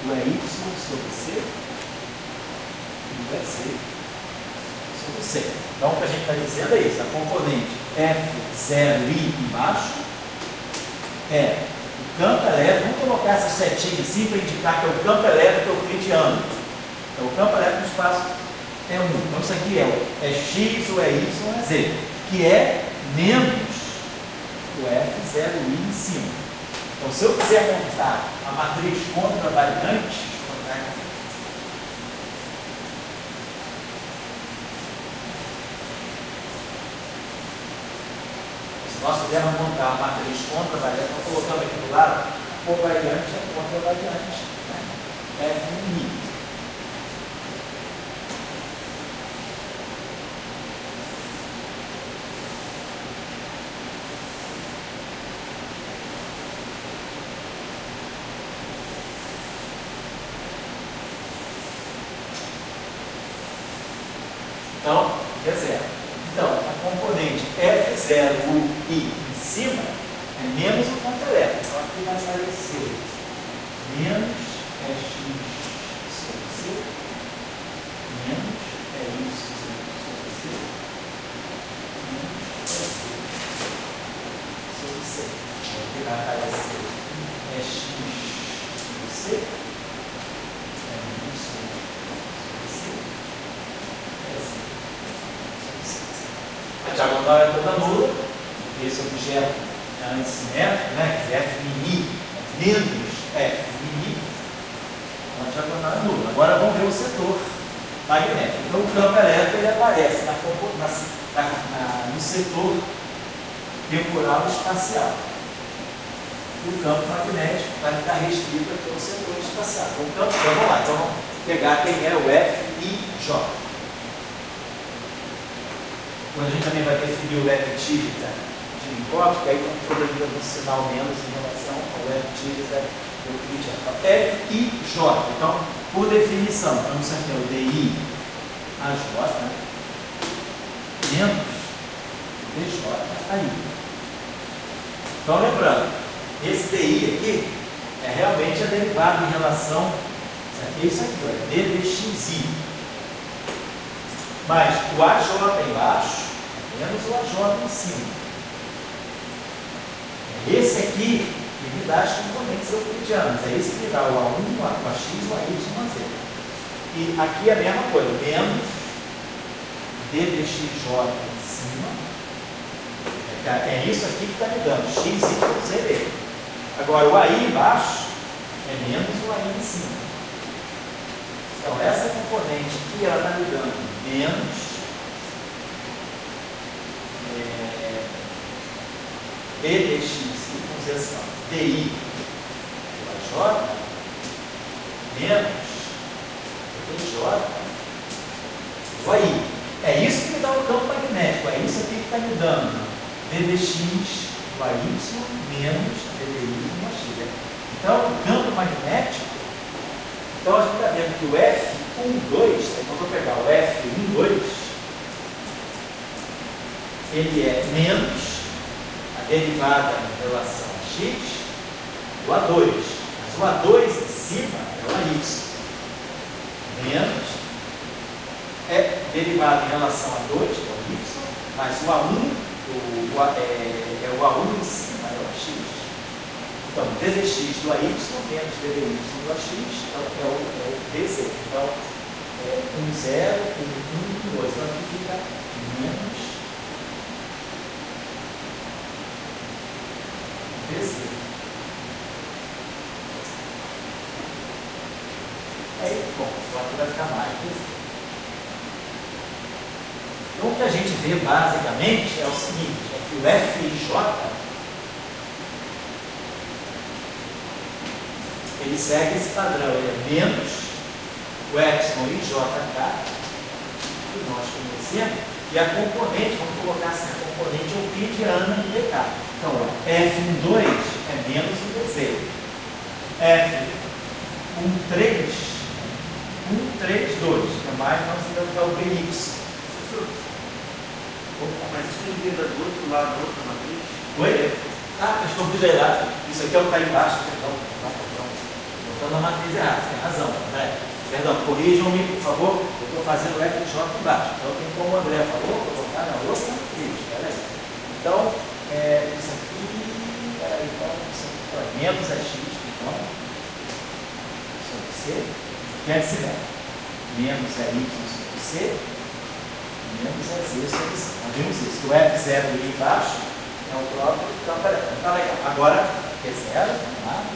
Speaker 1: o Y sobre C, e o EC sobre C. Então, o que a gente está dizendo é isso, a componente F0i embaixo é o campo elétrico. Vamos colocar essa setinha assim para indicar que é o campo elétrico euclidiano. Então, o campo elétrico no espaço é 1. Então, isso aqui é X, ou é Y, ou é Z, que é menos o F0i em cima. Então, se eu quiser montar a matriz contravariante, se nós quisermos montar a matriz contravariante, nós colocamos aqui do lado, covariante é contravariante, né? F1i. Então, reserva. Então, a componente F0i em cima é menos o campo elétrico. Então, aqui vai aparecer menos X sobre C, menos Y sobre C, menos sobre C. Aqui vai aparecer X sobre C, Y sobre C. A diagonal é toda nula, esse objeto é antissimétrico, né? F', menos F', então a diagonal é nula. Agora vamos ver o setor magnético. Então o campo elétrico ele aparece no setor temporal e espacial. E o campo magnético vai ficar restrito aqui ao setor espacial. Então vamos lá, então vamos pegar quem é o F e J. Quando a gente também vai definir o F-tígica de Minkowski, aí tem um problema do sinal menos em relação ao F-tígica euclidiano. Então, F e J. Então, por definição, vamos aqui o DI a J, né? Menos DJ aí. Então, lembrando, esse DI aqui é realmente a derivada em relação, isso aqui, é ddxi. Mas o AJ embaixo é menos o AJ em cima. É esse aqui que me dá as componentes euclidianas. É esse que me dá o A1, o AX, o AY, o AZ. E aqui é a mesma coisa, menos ddxj em cima. É isso aqui que está me dando, x, y, z. Agora o AI embaixo é menos o AI em cima. Então, essa componente aqui, ela está me dando menos ddx, vamos dizer assim, DI do AJ, menos DJ do AI. É isso que me dá o campo magnético, é isso aqui que está me dando ddx do AY menos dDY do AX. Então, o campo magnético, então a gente está vendo que o F12, então vou pegar o F12, ele é menos a derivada em relação a x do A2. Mas o A2 em cima é o AY. Menos é derivada em relação a 2, que é o y, mas o A1 é o A1 em cima, é o AX. Então, dz do AY menos ddy do AX é o dz. Então, 1, 0, 1, 1, 2. Então, aqui fica menos dz. Aí, bom, aqui vai ficar mais dz. Então, o que a gente vê basicamente é o seguinte, é que o FJ ele segue esse padrão, ele é menos o epsilon IJK que nós conhecemos, e a componente, vamos colocar assim, a componente euclidiana de DK. Então, F12 é menos o DZ. F13, 132, é mais, nós temos que dar o BY.
Speaker 3: Mas isso não vira do outro lado, da outra matriz?
Speaker 1: Oi? Ah, estou lá. Isso aqui é o que está embaixo, perdão. Estou na matriz errada, tem razão, né? Perdão, corrijam-me, por favor, eu estou fazendo o FJ embaixo. Então, tem como o André falou, vou botar na outra matriz, peraí. Então, isso aqui, então, isso aqui é menos a x, então, sobre C, que é simétrico. Menos a y sobre C, menos a z sobre C. Nós vimos isso, o F0 ali embaixo é o próprio, então, peraí, tá legal. Agora, P0, vamos lá.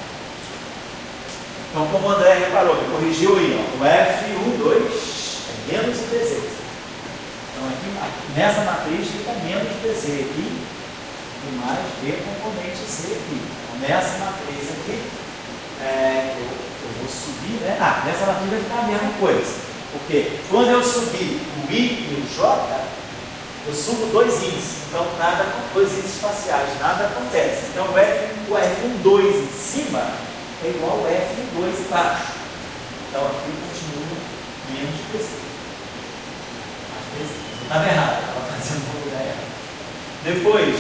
Speaker 1: Então, como o André reparou, me corrigiu aí, ó, o F1, 2 é menos o DZ. Então, aqui, nessa matriz fica menos DZ aqui e mais B componente C aqui. Então, nessa matriz aqui, eu vou subir, né? Nessa matriz vai ficar a mesma coisa. Porque quando eu subir o I e o J, eu subo dois índices. Então, dois índices espaciais, nada acontece. Então, o F1, 2 em cima é igual ao F2 embaixo. Então aqui continua menos PZ. Não estava errado, estava fazendo uma lugar errado. Depois,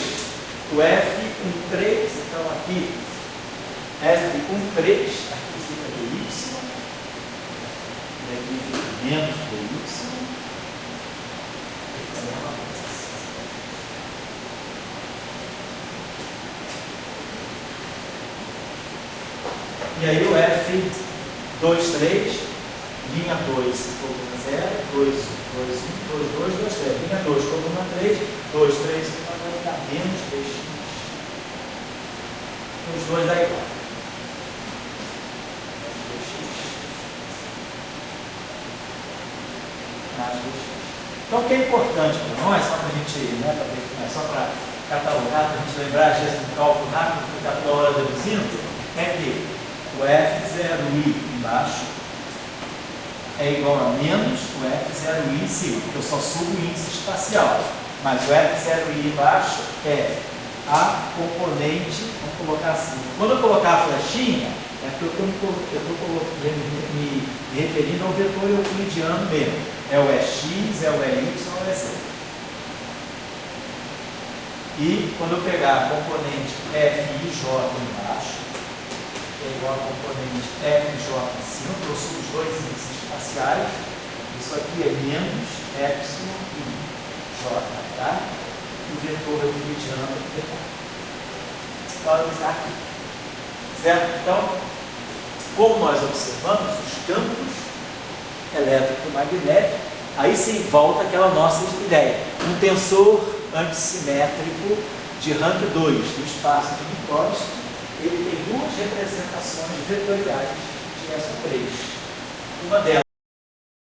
Speaker 1: o F13, então aqui, F13, aqui fica dy, e aqui fica menos dy. Fica a mesma coisa. E aí o F23, linha 2, coluna 0, 2, 1, 2, 2, 2, 2, 3. Linha 2, coluna 3, 2, 3, 1, vai dar menos 2x. Os dois dá igual. Menos 2x. Mais 2x. Então o que é importante para nós, só para a gente, né, só para catalogar, para a gente lembrar, às vezes, um cálculo rápido, que está toda hora deduzindo, é que o F0i embaixo é igual a menos o F0i em cima, porque eu só subo o índice espacial. Mas o F0i embaixo é a componente, vamos colocar assim. Quando eu colocar a flechinha, é porque eu estou me referindo ao vetor euclidiano mesmo. É o EX, é o EY, é o EZ. E quando eu pegar a componente FIJ embaixo, é igual a componente FJ em cima, porque eu subo os dois índices espaciais. Isso aqui é menos epsilon e J, tá? E o vetor euclidiano pode ficar aqui. Certo? Então, como nós observamos, os campos elétrico-magnéticos, aí sim volta aquela nossa ideia. Um tensor antissimétrico de rank 2 do espaço de Minkowski, ele tem duas representações vetoriais de S3. Uma delas